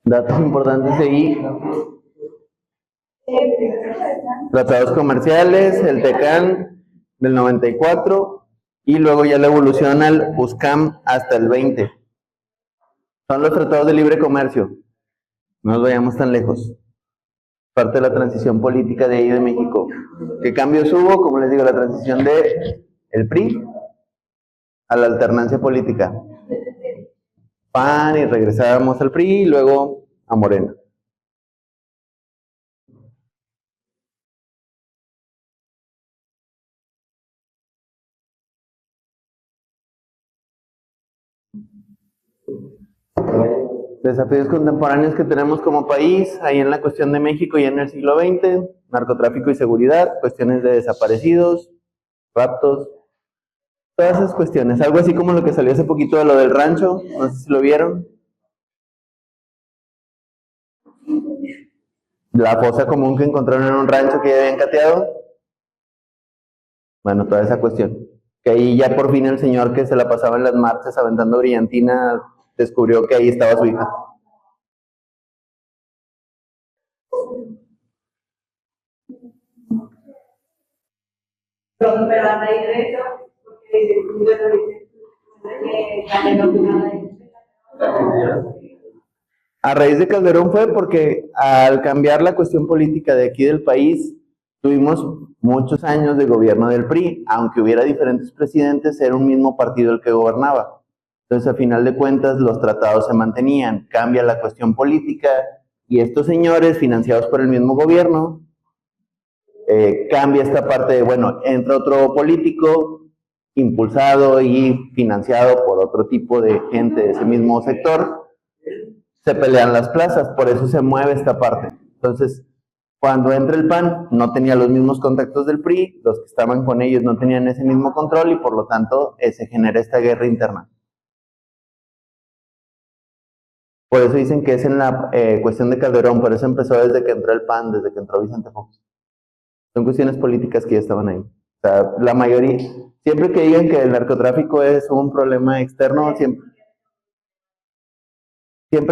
Datos importantes ahí. Tratados comerciales, el TECAN del 94 y luego ya la evolución al USCAM hasta el 20. Son los tratados de libre comercio. No nos vayamos tan lejos. Parte de la transición política de ahí de México. ¿Qué cambios hubo? Como les digo, la transición de el PRI a la alternancia política. PAN y regresábamos al PRI y luego a Morena. Desafíos contemporáneos que tenemos como país, ahí en la cuestión de México y en el siglo XX, narcotráfico y seguridad, cuestiones de desaparecidos, raptos, todas esas cuestiones. Algo así como lo que salió hace poquito de lo del rancho, no sé si lo vieron. La fosa común que encontraron en un rancho que ya habían cateado. Bueno, toda esa cuestión. Que ahí ya por fin el señor que se la pasaba en las marchas aventando brillantina descubrió que ahí estaba su hija. Pero a raíz de eso, A raíz de Calderón fue porque al cambiar la cuestión política de aquí del país, tuvimos muchos años de gobierno del PRI, aunque hubiera diferentes presidentes, era un mismo partido el que gobernaba. Entonces, a final de cuentas, los tratados se mantenían, cambia la cuestión política y estos señores, financiados por el mismo gobierno, cambia esta parte de, bueno, entra otro político impulsado y financiado por otro tipo de gente de ese mismo sector, se pelean las plazas, por eso se mueve esta parte. Entonces, cuando entra el PAN, no tenía los mismos contactos del PRI, los que estaban con ellos no tenían ese mismo control y por lo tanto se genera esta guerra interna. Por eso dicen que es en la cuestión de Calderón, por eso empezó desde que entró el PAN, desde que entró Vicente Fox. Son cuestiones políticas que ya estaban ahí. O sea, la mayoría, siempre que digan que el narcotráfico es un problema externo, siempre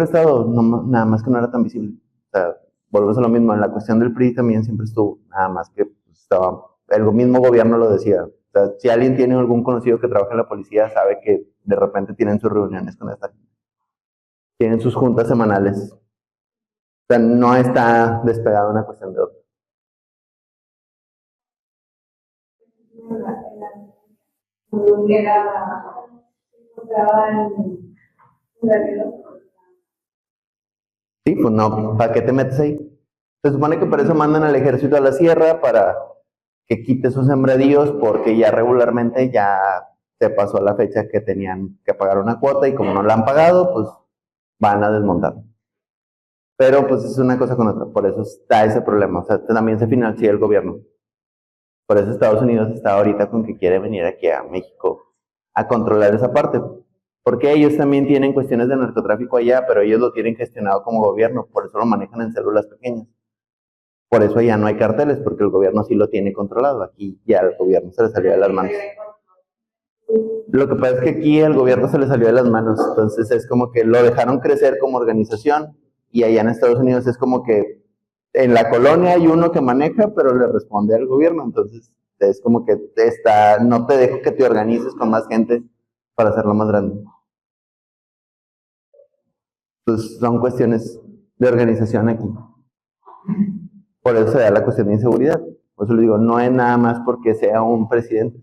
ha estado, no, nada más que no era tan visible. O sea, volvemos a lo mismo, en la cuestión del PRI también siempre estuvo, nada más que pues, estaba, el mismo gobierno lo decía. O sea, si alguien tiene algún conocido que trabaja en la policía, sabe que de repente tienen sus reuniones con esta gente. Tienen sus juntas semanales. O sea, no está despegada una cuestión de otra. Sí, pues no, ¿para qué te metes ahí? Se supone que por eso mandan al ejército a la sierra para que quite sus sembradíos porque ya regularmente ya se pasó la fecha que tenían que pagar una cuota y como no la han pagado, pues van a desmontar. Pero pues es una cosa con otra, por eso está ese problema, o sea, también se financia el gobierno. Por eso Estados Unidos está ahorita con que quiere venir aquí a México a controlar esa parte. Porque ellos también tienen cuestiones de narcotráfico allá, pero ellos lo tienen gestionado como gobierno, por eso lo manejan en células pequeñas. Por eso allá no hay carteles, porque el gobierno sí lo tiene controlado. Aquí ya el gobierno se le salió de las manos. Lo que pasa es que aquí el gobierno se le salió de las manos, entonces es como que lo dejaron crecer como organización, y allá en Estados Unidos es como que en la colonia hay uno que maneja, pero le responde al gobierno, entonces es como que no te dejo que te organices con más gente para hacerlo más grande. Entonces son cuestiones de organización aquí. Por eso se da la cuestión de inseguridad. Por eso le digo, no es nada más porque sea un presidente,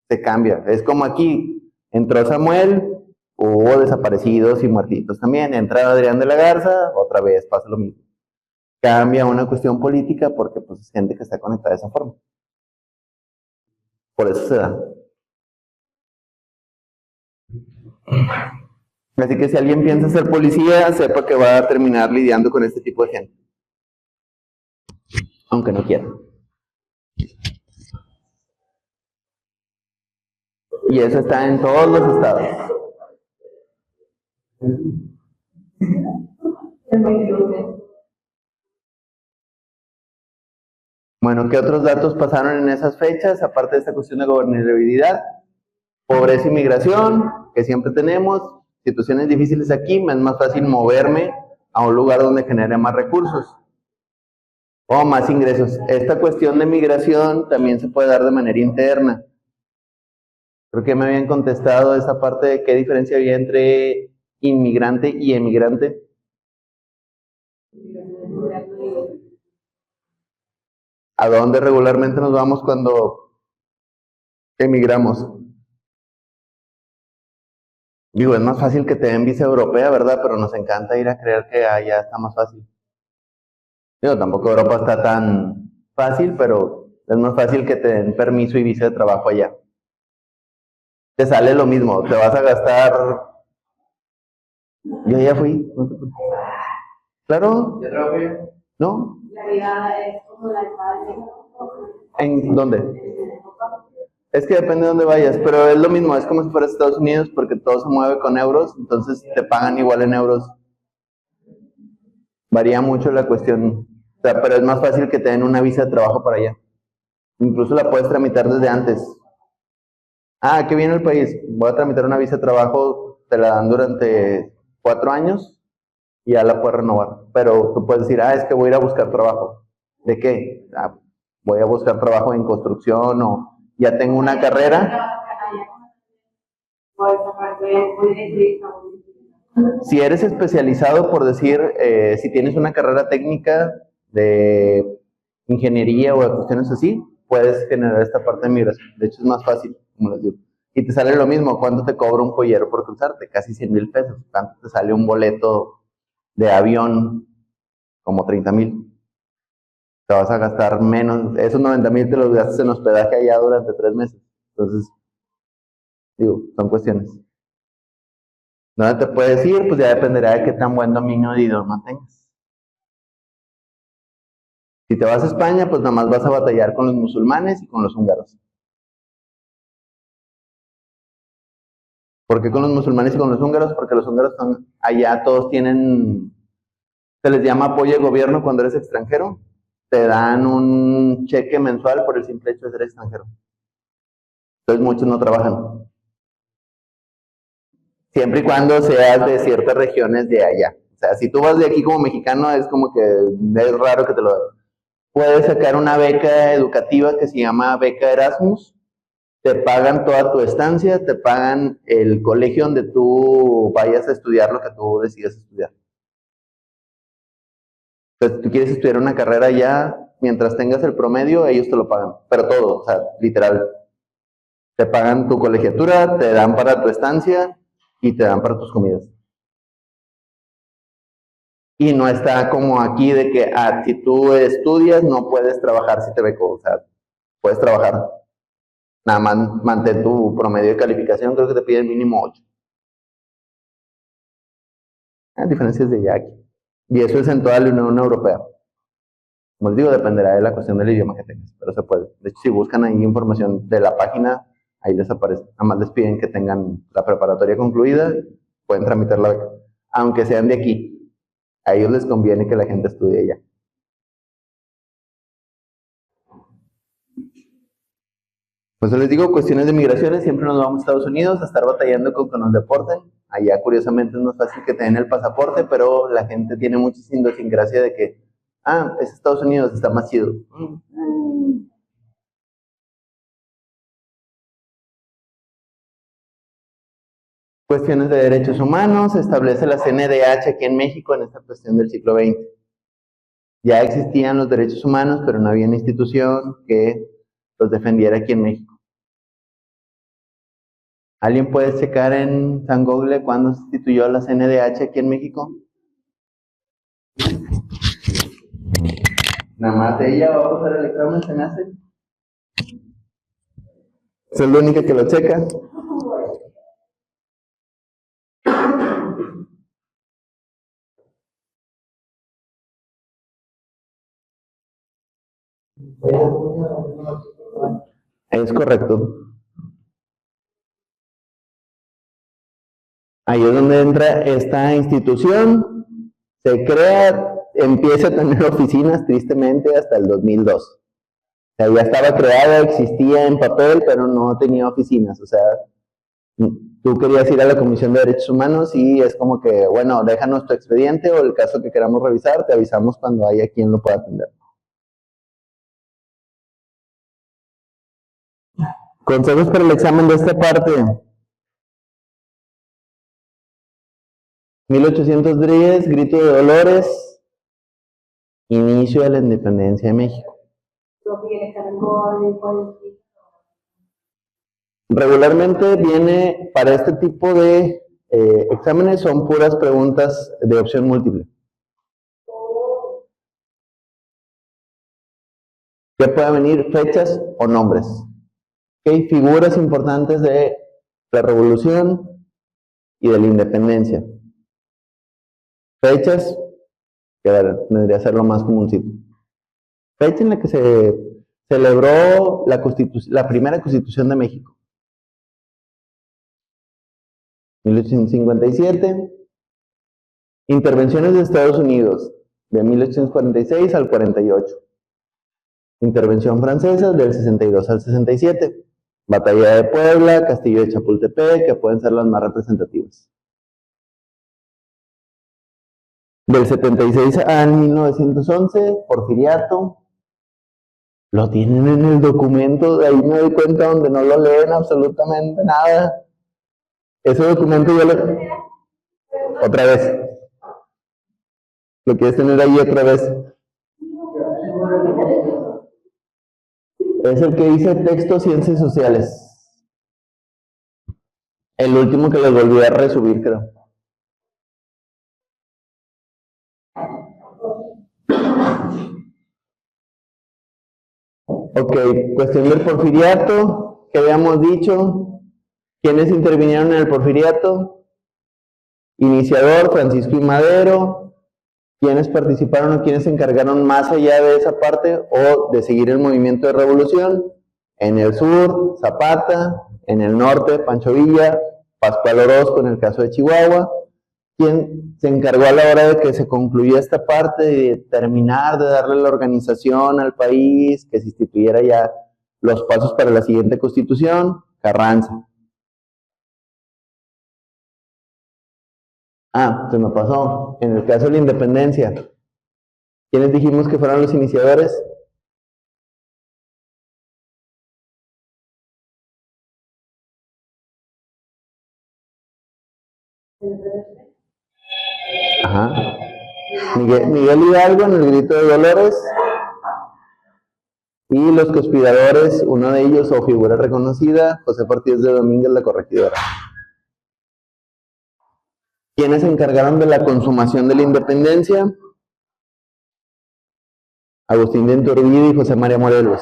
se cambia. Es como aquí, entró Samuel, hubo desaparecidos y muertitos también, entra Adrián de la Garza, otra vez pasa lo mismo. Cambia una cuestión política porque pues es gente que está conectada de esa forma. Por eso se da. Así que si alguien piensa ser policía, sepa que va a terminar lidiando con este tipo de gente. Aunque no quiera. Y eso está en todos los estados. Bueno, ¿qué otros datos pasaron en esas fechas? Aparte de esta cuestión de gobernabilidad, pobreza y migración, que siempre tenemos, situaciones difíciles aquí, me es más fácil moverme a un lugar donde genere más recursos o más ingresos. Esta cuestión de migración también se puede dar de manera interna. Creo que me habían contestado esa parte de qué diferencia había entre inmigrante y emigrante. ¿A dónde regularmente nos vamos cuando emigramos? Digo, es más fácil que te den visa europea, ¿verdad? Pero nos encanta ir a creer que allá está más fácil. Digo, tampoco Europa está tan fácil, pero es más fácil que te den permiso y visa de trabajo allá. Te sale lo mismo, te vas a gastar... Yo ya fui. ¿Claro? ¿Ya trabajé? ¿No? La vida es como la entrada de México. ¿En dónde? Es que depende de dónde vayas, pero es lo mismo, es como si fueras a Estados Unidos porque todo se mueve con euros, entonces te pagan igual en euros. Varía mucho la cuestión, o sea, pero es más fácil que te den una visa de trabajo para allá. Incluso la puedes tramitar desde antes. Ah, ¿qué viene el país? Voy a tramitar una visa de trabajo, te la dan durante 4 años y ya la puedes renovar. Pero tú puedes decir, es que voy a ir a buscar trabajo. ¿De qué? Voy a buscar trabajo en construcción o ya tengo una carrera. Si eres especializado, por decir, si tienes una carrera técnica de ingeniería o de cuestiones así, puedes generar esta parte de migración. De hecho, es más fácil, como les digo. Y te sale lo mismo, ¿cuánto te cobra un joyero por cruzarte? Casi 100,000 pesos. ¿Cuánto te sale un boleto de avión? Como 30,000. Te vas a gastar menos, esos 90,000 te los gastas en hospedaje allá durante 3 meses. Entonces, digo, son cuestiones. ¿Dónde te puedes ir? Pues ya dependerá de qué tan buen dominio de idioma tengas. Si te vas a España, pues nada más vas a batallar con los musulmanes y con los húngaros. ¿Por qué con los musulmanes y con los húngaros? Porque los húngaros son, allá todos tienen, se les llama apoyo de gobierno cuando eres extranjero. Te dan un cheque mensual por el simple hecho de ser extranjero. Entonces muchos no trabajan. Siempre y cuando seas de ciertas regiones de allá. O sea, si tú vas de aquí como mexicano, es como que es raro que te lo den. Puedes sacar una beca educativa que se llama beca Erasmus. Te pagan toda tu estancia, te pagan el colegio donde tú vayas a estudiar lo que tú decidas estudiar. Entonces, si tú quieres estudiar una carrera allá, mientras tengas el promedio, ellos te lo pagan. Pero todo, o sea, literal. Te pagan tu colegiatura, te dan para tu estancia y te dan para tus comidas. Y no está como aquí de que si tú estudias no puedes trabajar si te beco. O sea, puedes trabajar. Nada más mantén tu promedio de calificación, creo que te piden mínimo 8. Diferencias de ya aquí. Y eso es en toda la Unión Europea. Como les digo, dependerá de la cuestión del idioma que tengas, pero se puede. De hecho, si buscan ahí información de la página, ahí les aparece. Nada más les piden que tengan la preparatoria concluida, pueden tramitar la beca, aunque sean de aquí. A ellos les conviene que la gente estudie allá. Pues les digo, cuestiones de migraciones, siempre nos vamos a Estados Unidos a estar batallando con que nos deporten. Allá curiosamente es más fácil que te den el pasaporte, pero la gente tiene mucha idiosincrasia de que, es Estados Unidos, está más chido. Cuestiones de derechos humanos, se establece la CNDH aquí en México en esta cuestión del siglo XX. Ya existían los derechos humanos, pero no había una institución que los defendiera aquí en México. ¿Alguien puede checar en San Google cuándo se instituyó la CNDH aquí en México? Nada más ella va a pasar el examen, se me hace. Soy la única que lo checa. Es correcto. Ahí es donde entra esta institución, se crea, empieza a tener oficinas tristemente hasta el 2002. O sea, ya estaba creada, existía en papel, pero no tenía oficinas. O sea, tú querías ir a la Comisión de Derechos Humanos y es como que, bueno, déjanos tu expediente o el caso que queramos revisar, te avisamos cuando haya quien lo pueda atender. Consejos para el examen de esta parte. 1810, grito de Dolores, inicio de la independencia de México. Regularmente viene para este tipo de exámenes, son puras preguntas de opción múltiple. ¿Qué puede venir? Fechas o nombres. ¿Okay? Figuras importantes de la revolución y de la independencia. Fechas, que tendría que ser lo más comúncito. Fecha en la que se celebró la primera Constitución de México. 1857. Intervenciones de Estados Unidos, de 1846 al 48. Intervención francesa, del 62 al 67. Batalla de Puebla, Castillo de Chapultepec, que pueden ser las más representativas. Del 76 al 1911, Porfiriato. Lo tienen en el documento, de ahí me doy cuenta donde no lo leen absolutamente nada. Ese documento yo lo... Otra vez. Lo quieres tener ahí otra vez. Es el que dice texto ciencias sociales. El último que les volví a resubir, creo. Ok, cuestión del porfiriato, que habíamos dicho. ¿Quiénes intervinieron en el porfiriato? Iniciador, Francisco I. Madero. ¿Quiénes participaron o quiénes se encargaron más allá de esa parte o de seguir el movimiento de revolución? En el sur, Zapata. En el norte, Pancho Villa. Pascual Orozco en el caso de Chihuahua. ¿Quién se encargó a la hora de que se concluyera esta parte, de terminar, de darle la organización al país, que se instituyera ya los pasos para la siguiente constitución? Carranza. Se me pasó. En el caso de la independencia, ¿quiénes dijimos que fueron los iniciadores? Ajá. Miguel Hidalgo en el grito de Dolores. Y los conspiradores, uno de ellos o figura reconocida, José Ortiz de Domínguez, la corregidora. ¿Quiénes se encargaron de la consumación de la independencia? Agustín de Iturbide y José María Morelos.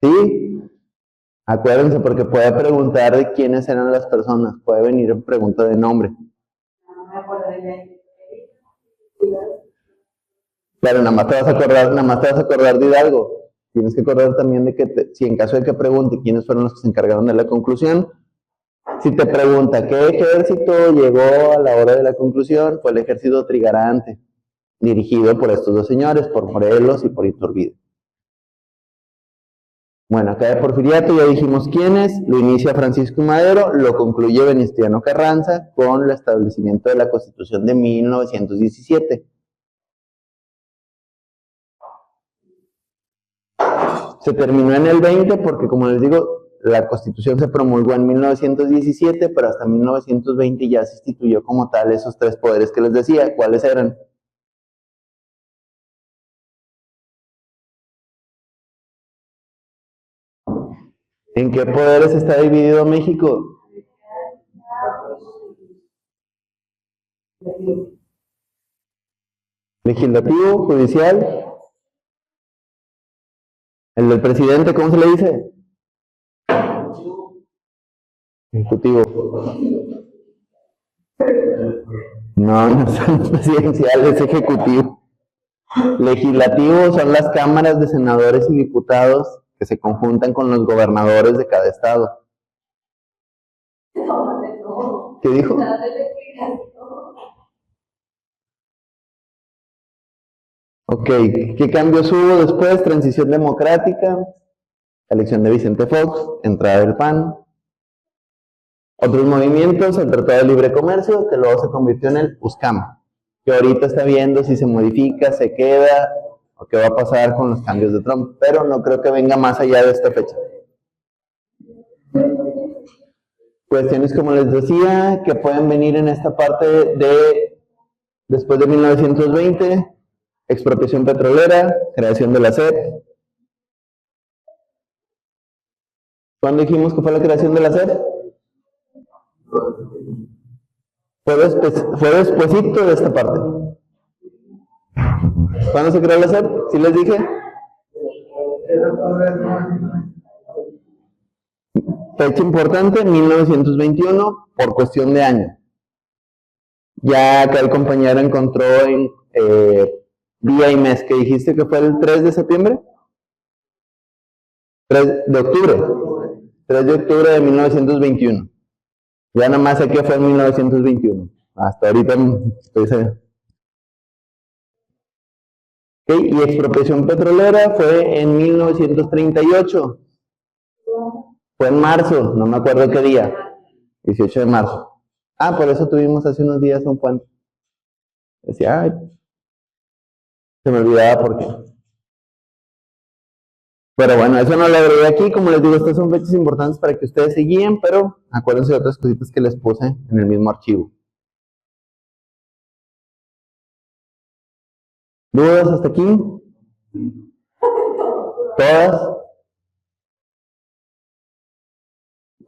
¿Sí? Acuérdense, porque puede preguntar de quiénes eran las personas. Puede venir en pregunta de nombre. Pero nada más te vas a acordar de Hidalgo. tienes que acordar también de que si en caso de que pregunte quiénes fueron los que se encargaron de la conclusión, si te pregunta qué ejército llegó a la hora de la conclusión, fue el ejército trigarante, dirigido por estos dos señores, por Morelos y por Iturbide. Bueno, acá de Porfiriato ya dijimos quiénes, lo inicia Francisco Madero, lo concluye Venustiano Carranza con el establecimiento de la Constitución de 1917. Se terminó en el 20 porque, como les digo, la Constitución se promulgó en 1917, pero hasta 1920 ya se instituyó como tal esos tres poderes que les decía. ¿Cuáles eran? ¿En qué poderes está dividido México? Legislativo, judicial. El del presidente, ¿cómo se le dice? Ejecutivo. No es presidencial, es ejecutivo. Legislativo son las cámaras de senadores y diputados que se conjuntan con los gobernadores de cada estado. ¿Qué dijo? Ok, ¿qué cambios hubo después? Transición democrática, elección de Vicente Fox, entrada del PAN. Otros movimientos, el Tratado de Libre Comercio, que luego se convirtió en el USCAM, que ahorita está viendo si se modifica, se queda, o qué va a pasar con los cambios de Trump, pero no creo que venga más allá de esta fecha. Cuestiones, como les decía, que pueden venir en esta parte de después de 1920, expropiación petrolera, creación de la SED. ¿Cuándo dijimos que fue la creación de la SED? Fue despuesito de esta parte. ¿Cuándo se creó la SED? ¿Sí les dije? Fecha importante, 1921, por cuestión de año. Ya acá el compañero encontró en día y mes, que dijiste que fue el 3 de septiembre. 3 de octubre. 3 de octubre de 1921. Ya nada más sé que fue en 1921. Hasta ahorita estoy seguro. Okay, y expropiación petrolera fue en 1938. Fue en marzo, no me acuerdo qué día. 18 de marzo. Ah, por eso tuvimos hace unos días un puente. Decía, ay, se me olvidaba por qué. Pero bueno, eso no lo agregué aquí. Como les digo, estas son fechas importantes para que ustedes se guíen, pero acuérdense de otras cositas que les puse en el mismo archivo. ¿Dudas hasta aquí? ¿Todas?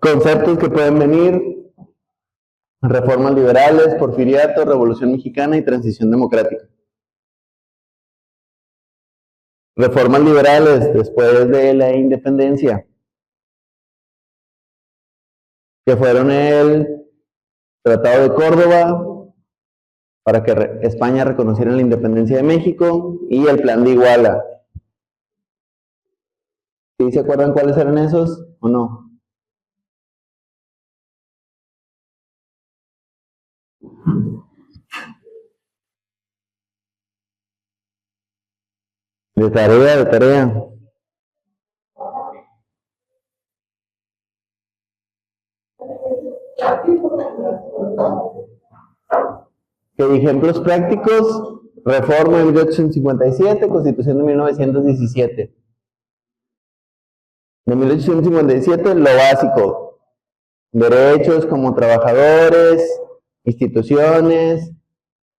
Conceptos que pueden venir: reformas liberales, porfiriato, revolución mexicana y transición democrática. Reformas liberales después de la independencia, que fueron el Tratado de Córdoba, para que España reconociera la independencia de México, y el Plan de Iguala. ¿Sí se acuerdan cuáles eran esos o no? De tarea. ¿Qué ejemplos prácticos? Reforma de 1857, Constitución de 1917. De 1857, lo básico: derechos como trabajadores, instituciones,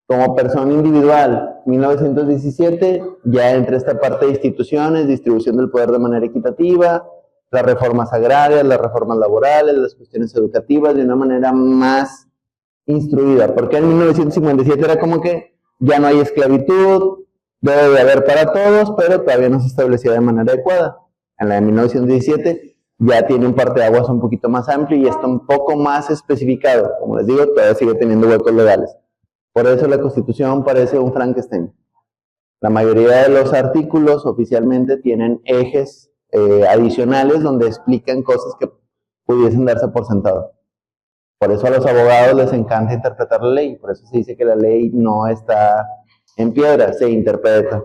como persona individual. 1917, ya entre esta parte de instituciones, distribución del poder de manera equitativa, las reformas agrarias, las reformas laborales, las cuestiones educativas, de una manera más instruida. Porque en 1957 era como que ya no hay esclavitud, debe de haber para todos, pero todavía no se establecía de manera adecuada. En la de 1917 ya tiene un parteaguas un poquito más amplio y está un poco más especificado. Como les digo, todavía sigue teniendo huecos legales. Por eso la Constitución parece un Frankenstein. La mayoría de los artículos oficialmente tienen ejes adicionales donde explican cosas que pudiesen darse por sentado. Por eso a los abogados les encanta interpretar la ley, por eso se dice que la ley no está en piedra, se interpreta.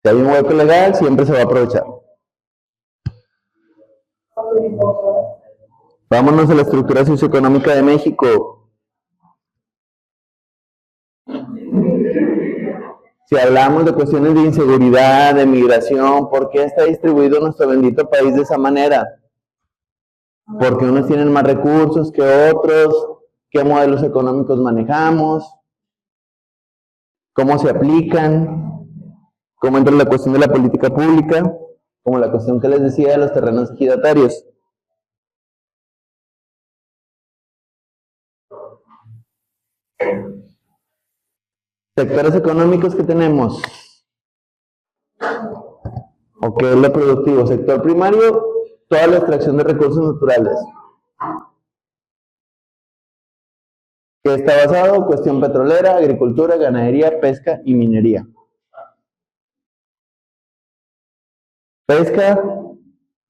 Si hay un hueco legal, siempre se va a aprovechar. Vámonos a la estructura socioeconómica de México. Si hablamos de cuestiones de inseguridad, de migración, ¿por qué está distribuido nuestro bendito país de esa manera? Porque unos tienen más recursos que otros, qué modelos económicos manejamos, cómo se aplican, cómo entra la cuestión de la política pública, como la cuestión que les decía de los terrenos ejidatarios. Sectores económicos que tenemos. ¿O qué es lo productivo? Sector primario, toda la extracción de recursos naturales. ¿Qué está basado? Cuestión petrolera, agricultura, ganadería, pesca y minería. Pesca,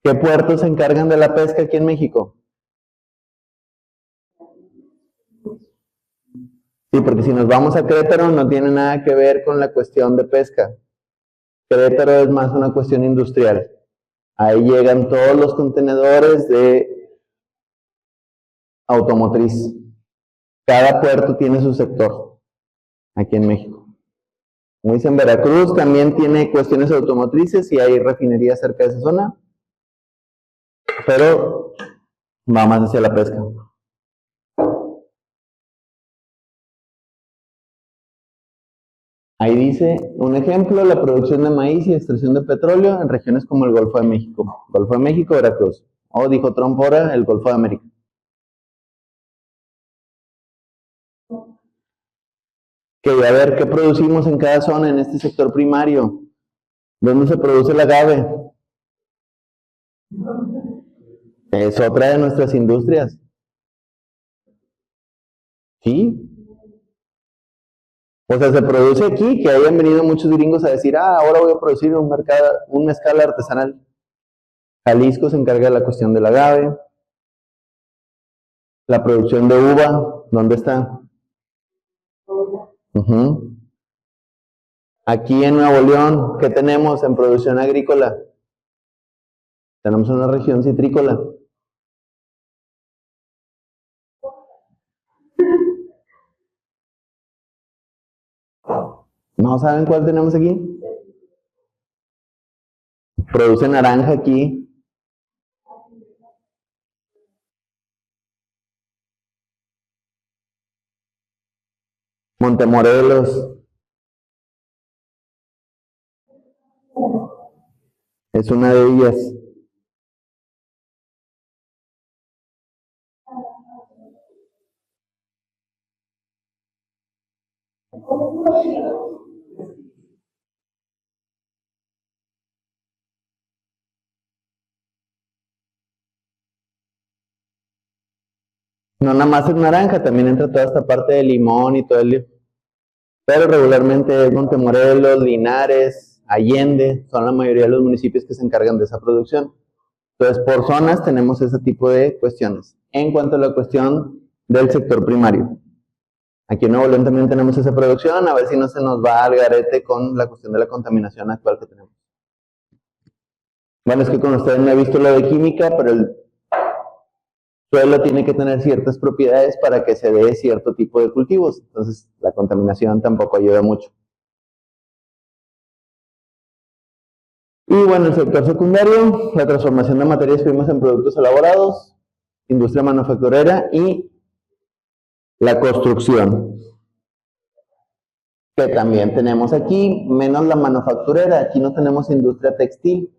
¿qué puertos se encargan de la pesca aquí en México? Sí, porque si nos vamos a Querétaro no tiene nada que ver con la cuestión de pesca. Querétaro es más una cuestión industrial. Ahí llegan todos los contenedores de automotriz. Cada puerto tiene su sector aquí en México. Como dicen, Veracruz también tiene cuestiones automotrices y hay refinerías cerca de esa zona, pero va más hacia la pesca. Ahí dice un ejemplo, la producción de maíz y extracción de petróleo en regiones como el Golfo de México. Golfo de México, Veracruz. O dijo Trump ahora, el Golfo de América. Que a ver, ¿qué producimos en cada zona en este sector primario? ¿Dónde se produce el agave? Es otra de nuestras industrias. ¿Sí? O sea, se produce aquí, que hayan venido muchos gringos a decir, ahora voy a producir un mezcal artesanal. Jalisco se encarga de la cuestión del agave. La producción de uva, ¿dónde está? Aquí en Nuevo León, ¿qué tenemos en producción agrícola? Tenemos una región citrícola. ¿No saben cuál tenemos aquí? Produce naranja aquí. Montemorelos. Es una de ellas. No nada más es naranja, también entra toda esta parte de limón y todo el... Pero regularmente es Montemorelos, Linares, Allende, son la mayoría de los municipios que se encargan de esa producción. Entonces, por zonas tenemos ese tipo de cuestiones. En cuanto a la cuestión del sector primario. Aquí en Nuevo León también tenemos esa producción, a ver si no se nos va al garete con la cuestión de la contaminación actual que tenemos. Bueno, es que con ustedes no he visto lo de química, pero el suelo tiene que tener ciertas propiedades para que se dé cierto tipo de cultivos. Entonces, la contaminación tampoco ayuda mucho. Y bueno, el sector secundario, la transformación de materias primas en productos elaborados, industria manufacturera y la construcción. Que también tenemos aquí, menos la manufacturera, aquí no tenemos industria textil.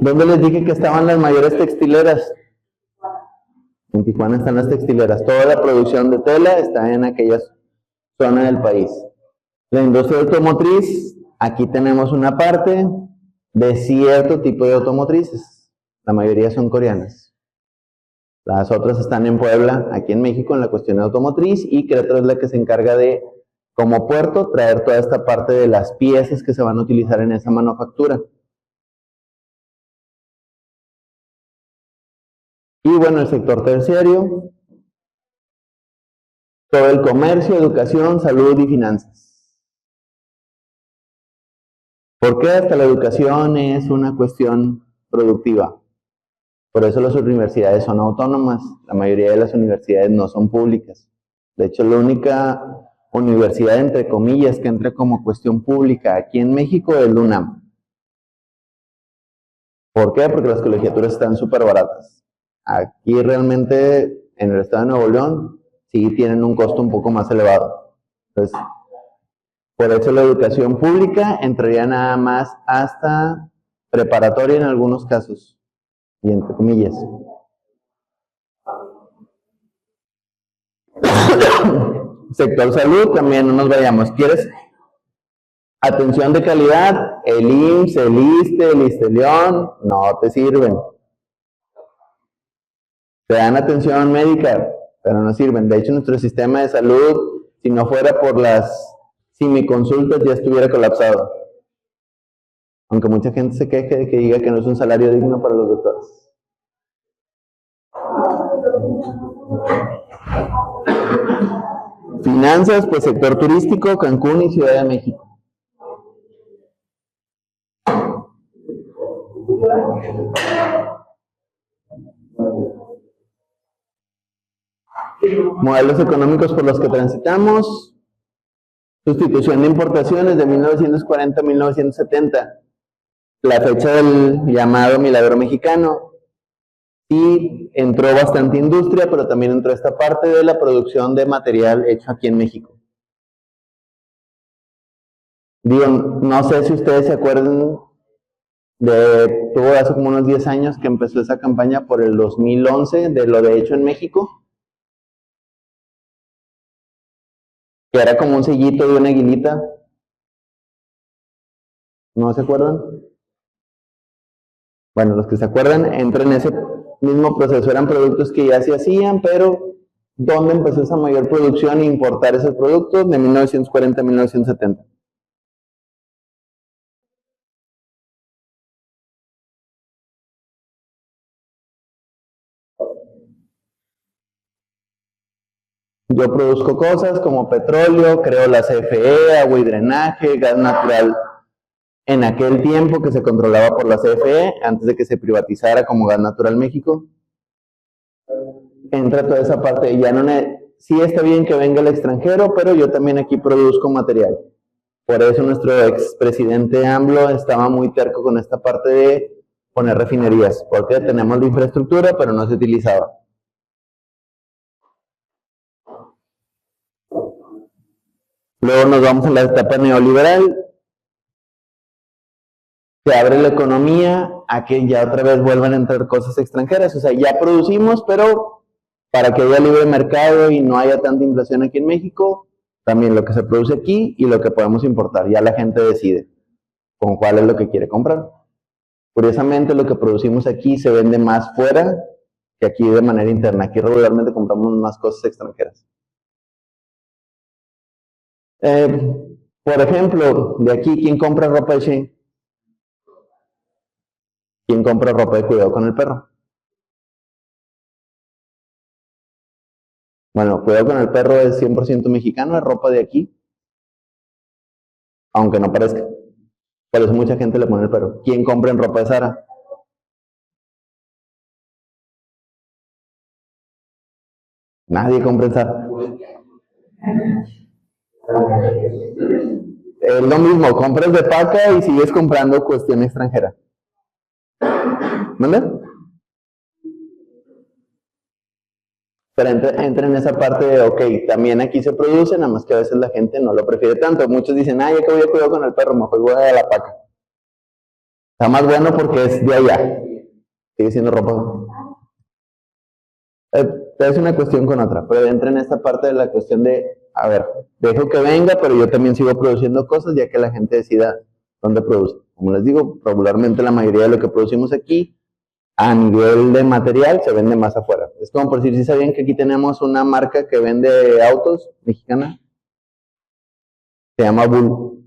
¿Dónde les dije que estaban las mayores textileras? En Tijuana están las textileras. Toda la producción de tela está en aquella zona del país. La industria automotriz, aquí tenemos una parte de cierto tipo de automotrices. La mayoría son coreanas. Las otras están en Puebla, aquí en México, en la cuestión automotriz, y Querétaro es la que se encarga de, como puerto, traer toda esta parte de las piezas que se van a utilizar en esa manufactura. Y bueno, el sector terciario, todo el comercio, educación, salud y finanzas. ¿Por qué? Hasta la educación es una cuestión productiva. Por eso las universidades son autónomas. La mayoría de las universidades no son públicas. De hecho, la única universidad, entre comillas, que entra como cuestión pública aquí en México es la UNAM. ¿Por qué? Porque las colegiaturas están súper baratas. Aquí realmente, en el estado de Nuevo León, sí tienen un costo un poco más elevado. Entonces, por eso la educación pública entraría nada más hasta preparatoria en algunos casos, y entre comillas. Sector salud, también no nos vayamos. ¿Quieres atención de calidad? El IMSS, el ISSSTE, el ISSSTE-León, no te sirven. Te dan atención médica, pero no sirven. De hecho, nuestro sistema de salud, si no fuera por las simiconsultas, ya estuviera colapsado. Aunque mucha gente se queje de que diga que no es un salario digno para los doctores. Finanzas, pues sector turístico, Cancún y Ciudad de México. Modelos económicos por los que transitamos. Sustitución de importaciones de 1940 a 1970. La fecha del llamado milagro mexicano. Y entró bastante industria, pero también entró esta parte de la producción de material hecho aquí en México. Digo, no sé si ustedes se acuerdan tuvo hace como unos 10 años que empezó esa campaña por el 2011 de lo de hecho en México, que era como un sellito de una aguilita. ¿No se acuerdan? Bueno, los que se acuerdan, entran en ese mismo proceso, eran productos que ya se hacían, pero ¿dónde empezó esa mayor producción e importar esos productos? De 1940 a 1970. Yo produzco cosas como petróleo, creo la CFE, agua y drenaje, gas natural. En aquel tiempo que se controlaba por la CFE, antes de que se privatizara como Gas Natural México, entra toda esa parte. Ya no sí está bien que venga el extranjero, pero yo también aquí produzco material. Por eso nuestro expresidente AMLO estaba muy terco con esta parte de poner refinerías, porque tenemos la infraestructura, pero no se utilizaba. Luego nos vamos a la etapa neoliberal. Se abre la economía a que ya otra vez vuelvan a entrar cosas extranjeras. O sea, ya producimos, pero para que haya libre mercado y no haya tanta inflación aquí en México, también lo que se produce aquí y lo que podemos importar. Ya la gente decide con cuál es lo que quiere comprar. Curiosamente, lo que producimos aquí se vende más fuera que aquí de manera interna. Aquí regularmente compramos más cosas extranjeras. Por ejemplo, de aquí, ¿quién compra ropa de Shein? ¿Quién compra ropa de Cuidado con el Perro? Bueno, Cuidado con el Perro es 100% mexicano, es ropa de aquí, aunque no parezca. Por eso mucha gente le pone el perro. ¿Quién compra en ropa de Zara? Nadie compra en Zara. Es lo mismo, compras de paca y sigues comprando cuestión extranjera. ¿Vale? Pero entra en esa parte de, ok, también aquí se produce, nada más que a veces la gente no lo prefiere tanto. Muchos dicen, ya que voy a cuidar con el perro, mejor voy a la paca. Está más bueno porque es de allá. Sigue siendo ropa. Es una cuestión con otra, pero entra en esta parte de la cuestión de, a ver, dejo que venga, pero yo también sigo produciendo cosas ya que la gente decida dónde produce. Como les digo, regularmente la mayoría de lo que producimos aquí a nivel de material se vende más afuera. Es como por decir, si sabían que aquí tenemos una marca que vende autos mexicana, se llama Bull.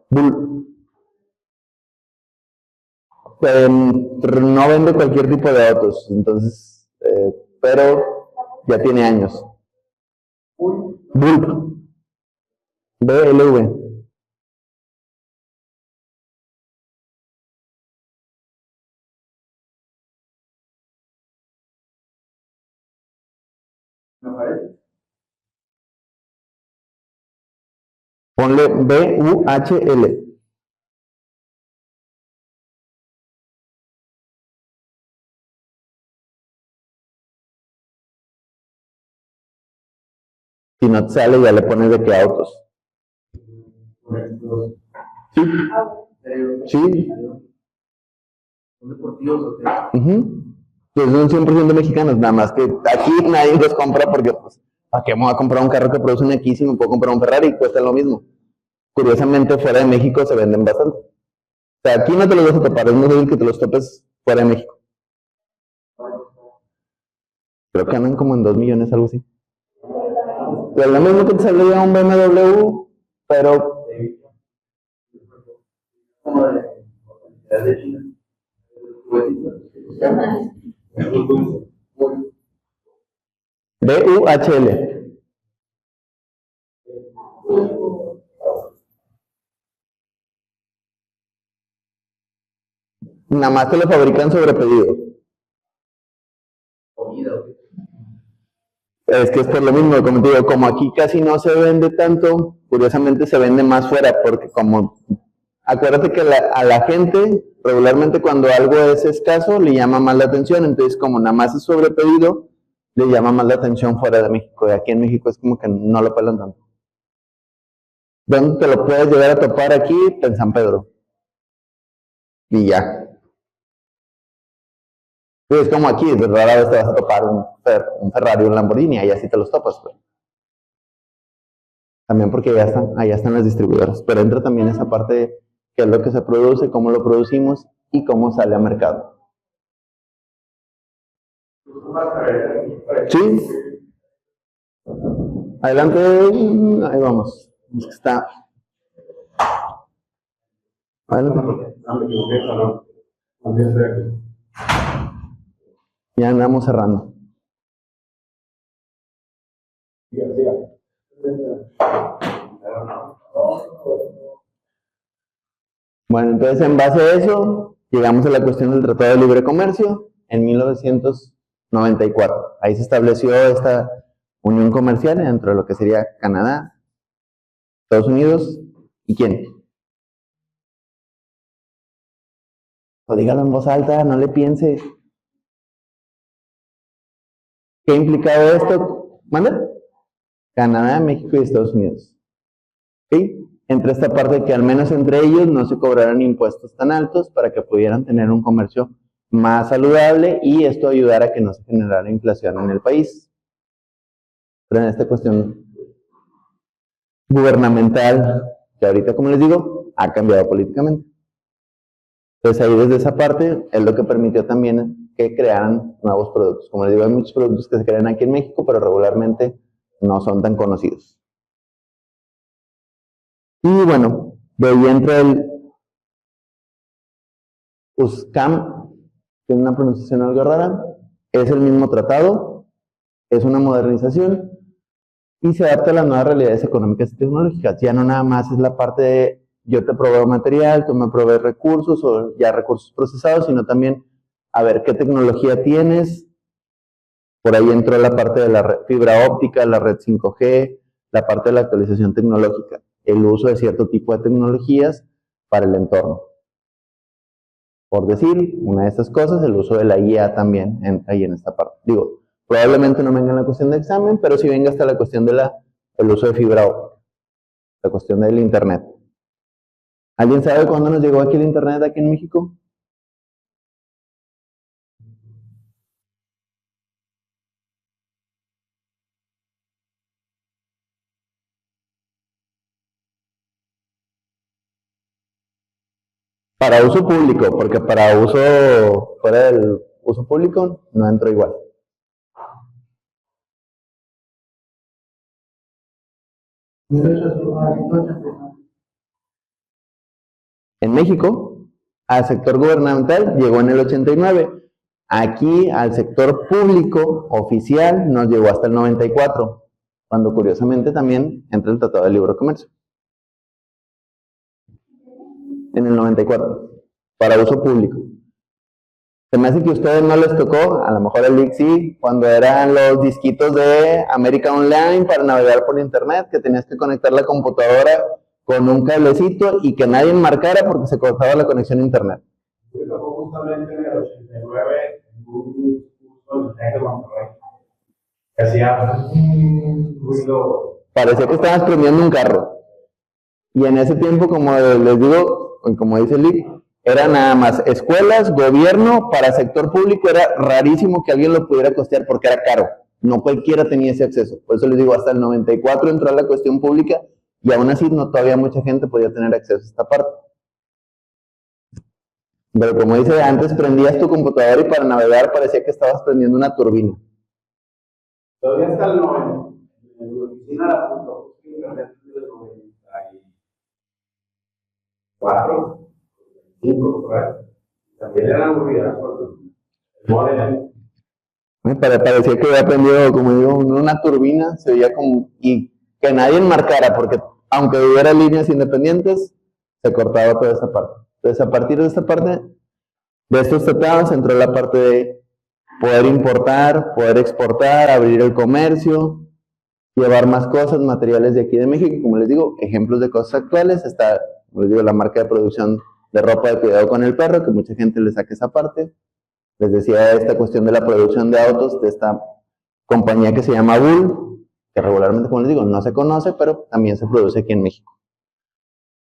Bull. No vende cualquier tipo de autos, entonces, pero ya tiene años. Bull. BLV. Ponle BUHL. Si no te sale, ya le pones de qué autos. Sí. Sí. Pues son 100% mexicanos, nada más que aquí nadie los compra porque, pues, ¿a qué me voy a comprar un carro que producen aquí si me puedo comprar un Ferrari y cuesta lo mismo? Curiosamente, fuera de México se venden bastante. O sea, aquí no te los vas a topar, es muy difícil que te los topes fuera de México. Creo que andan como en 2 millones, algo así. Pues lo mismo que te saldría un BMW, pero BUHL. Nada más te lo fabrican sobre pedido. Es que es por lo mismo, como te digo, como aquí casi no se vende tanto, curiosamente se vende más fuera, porque como, acuérdate que a la gente regularmente cuando algo es escaso le llama más la atención, entonces como nada más es sobre pedido, le llama más la atención fuera de México, y aquí en México es como que no lo pelan tanto. ¿Dónde te lo puedes llegar a topar aquí? En San Pedro. Y ya. Es como aquí, de rara vez te vas a topar un Ferrari, un Lamborghini, ahí así te los topas. Pues. También porque allá están las distribuidoras. Pero entra también esa parte de qué es lo que se produce, cómo lo producimos y cómo sale a mercado. Sí. Adelante, ahí vamos. Está. Adelante. Ya andamos cerrando. Bueno, entonces en base a eso, llegamos a la cuestión del Tratado de Libre Comercio en 1994. Ahí se estableció esta unión comercial entre lo que sería Canadá, Estados Unidos y ¿quién? O dígalo en voz alta, no le piense. ¿Qué ha implicado esto? ¿Manda? Canadá, México y Estados Unidos. ¿Sí? Entre esta parte que al menos entre ellos no se cobraran impuestos tan altos para que pudieran tener un comercio más saludable y esto ayudara a que no se generara inflación en el país. Pero en esta cuestión gubernamental, que ahorita, como les digo, ha cambiado políticamente. Entonces ahí desde esa parte es lo que permitió también que crearan nuevos productos. Como les digo, hay muchos productos que se crean aquí en México, pero regularmente no son tan conocidos. Y bueno, de ahí entra el USCAM, tiene una pronunciación algo rara, es el mismo tratado, es una modernización y se adapta a las nuevas realidades económicas y tecnológicas. Ya no nada más es la parte de yo te proveo material, tú me provees recursos o ya recursos procesados, sino también a ver qué tecnología tienes. Por ahí entró la parte de la fibra óptica, la red 5G, la parte de la actualización tecnológica, el uso de cierto tipo de tecnologías para el entorno. Por decir una de estas cosas, el uso de la IA también ahí en esta parte. Digo, probablemente no venga en la cuestión de examen, pero sí venga hasta la cuestión de el uso de fibra óptica, la cuestión del internet. ¿Alguien sabe cuándo nos llegó aquí el internet aquí en México? Para uso público, porque para uso fuera del uso público, no entró igual. En México, al sector gubernamental llegó en el 89. Aquí, al sector público oficial, nos llegó hasta el 94, cuando curiosamente también entra el Tratado de Libre Comercio. En el 94, para uso público. Se me hace que a ustedes no les tocó, a lo mejor el IC sí, cuando eran los disquitos de América Online para navegar por internet, que tenías que conectar la computadora con un cablecito y que nadie marcara porque se cortaba la conexión a internet. Me tocó justamente en el 89 en un curso de TEC de Monterrey. Que hacía un ruido. Parecía que estabas prendiendo un carro. Y en ese tiempo, como les digo, como dice el IC, era nada más escuelas, gobierno, para sector público era rarísimo que alguien lo pudiera costear porque era caro. No cualquiera tenía ese acceso. Por eso les digo, hasta el 94 entró a la cuestión pública y aún así no todavía mucha gente podía tener acceso a esta parte. Pero como dice, antes prendías tu computadora y para navegar parecía que estabas prendiendo una turbina. Todavía hasta el 90. En mi oficina la punto internet desde el 94. También era aburrida con el modelo. Parecía que había aprendido, como digo, una turbina, se veía como, y que nadie marcara, porque aunque hubiera líneas independientes, se cortaba toda esa parte. Entonces, a partir de esta parte, de estos tratados, entró la parte de poder importar, poder exportar, abrir el comercio, llevar más cosas, materiales de aquí de México, y como les digo, ejemplos de cosas actuales, está, como les digo, la marca de producción de ropa de cuidado con el perro, que mucha gente le saca esa parte. Les decía esta cuestión de la producción de autos de esta compañía que se llama Bull, que regularmente, como les digo, no se conoce, pero también se produce aquí en México.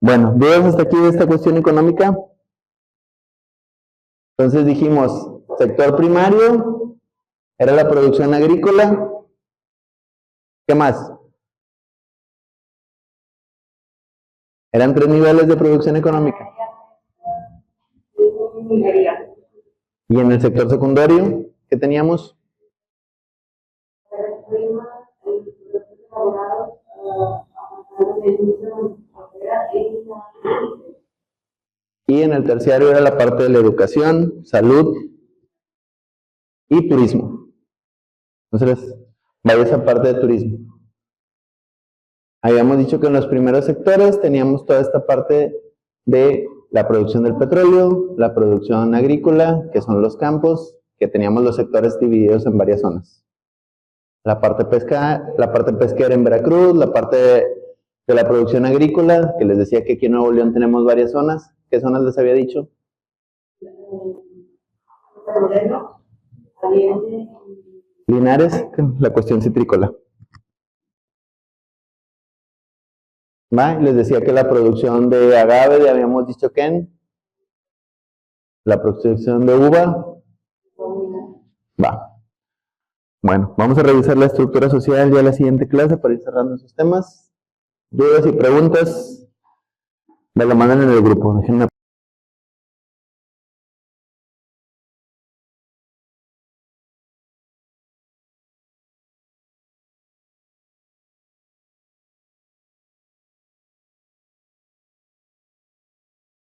Bueno, ¿dudas hasta aquí de esta cuestión económica? Entonces dijimos, sector primario, era la producción agrícola. ¿Qué más? Eran 3 niveles de producción económica. Minería. Y en el sector secundario, ¿qué teníamos? Y en el terciario era la parte de la educación, salud y turismo. Entonces, vaya esa parte de turismo. Habíamos dicho que en los primeros sectores teníamos toda esta parte de la producción del petróleo, la producción agrícola, que son los campos, que teníamos los sectores divididos en varias zonas. La parte pesquera en Veracruz, la parte de la producción agrícola, que les decía que aquí en Nuevo León tenemos varias zonas. ¿Qué zonas les había dicho? Linares, la cuestión citrícola. ¿Va? Les decía que la producción de agave, ya habíamos dicho que en la producción de uva. Va. Bueno, vamos a revisar la estructura social ya en la siguiente clase para ir cerrando esos temas. Dudas y preguntas, me lo mandan en el grupo. Déjenme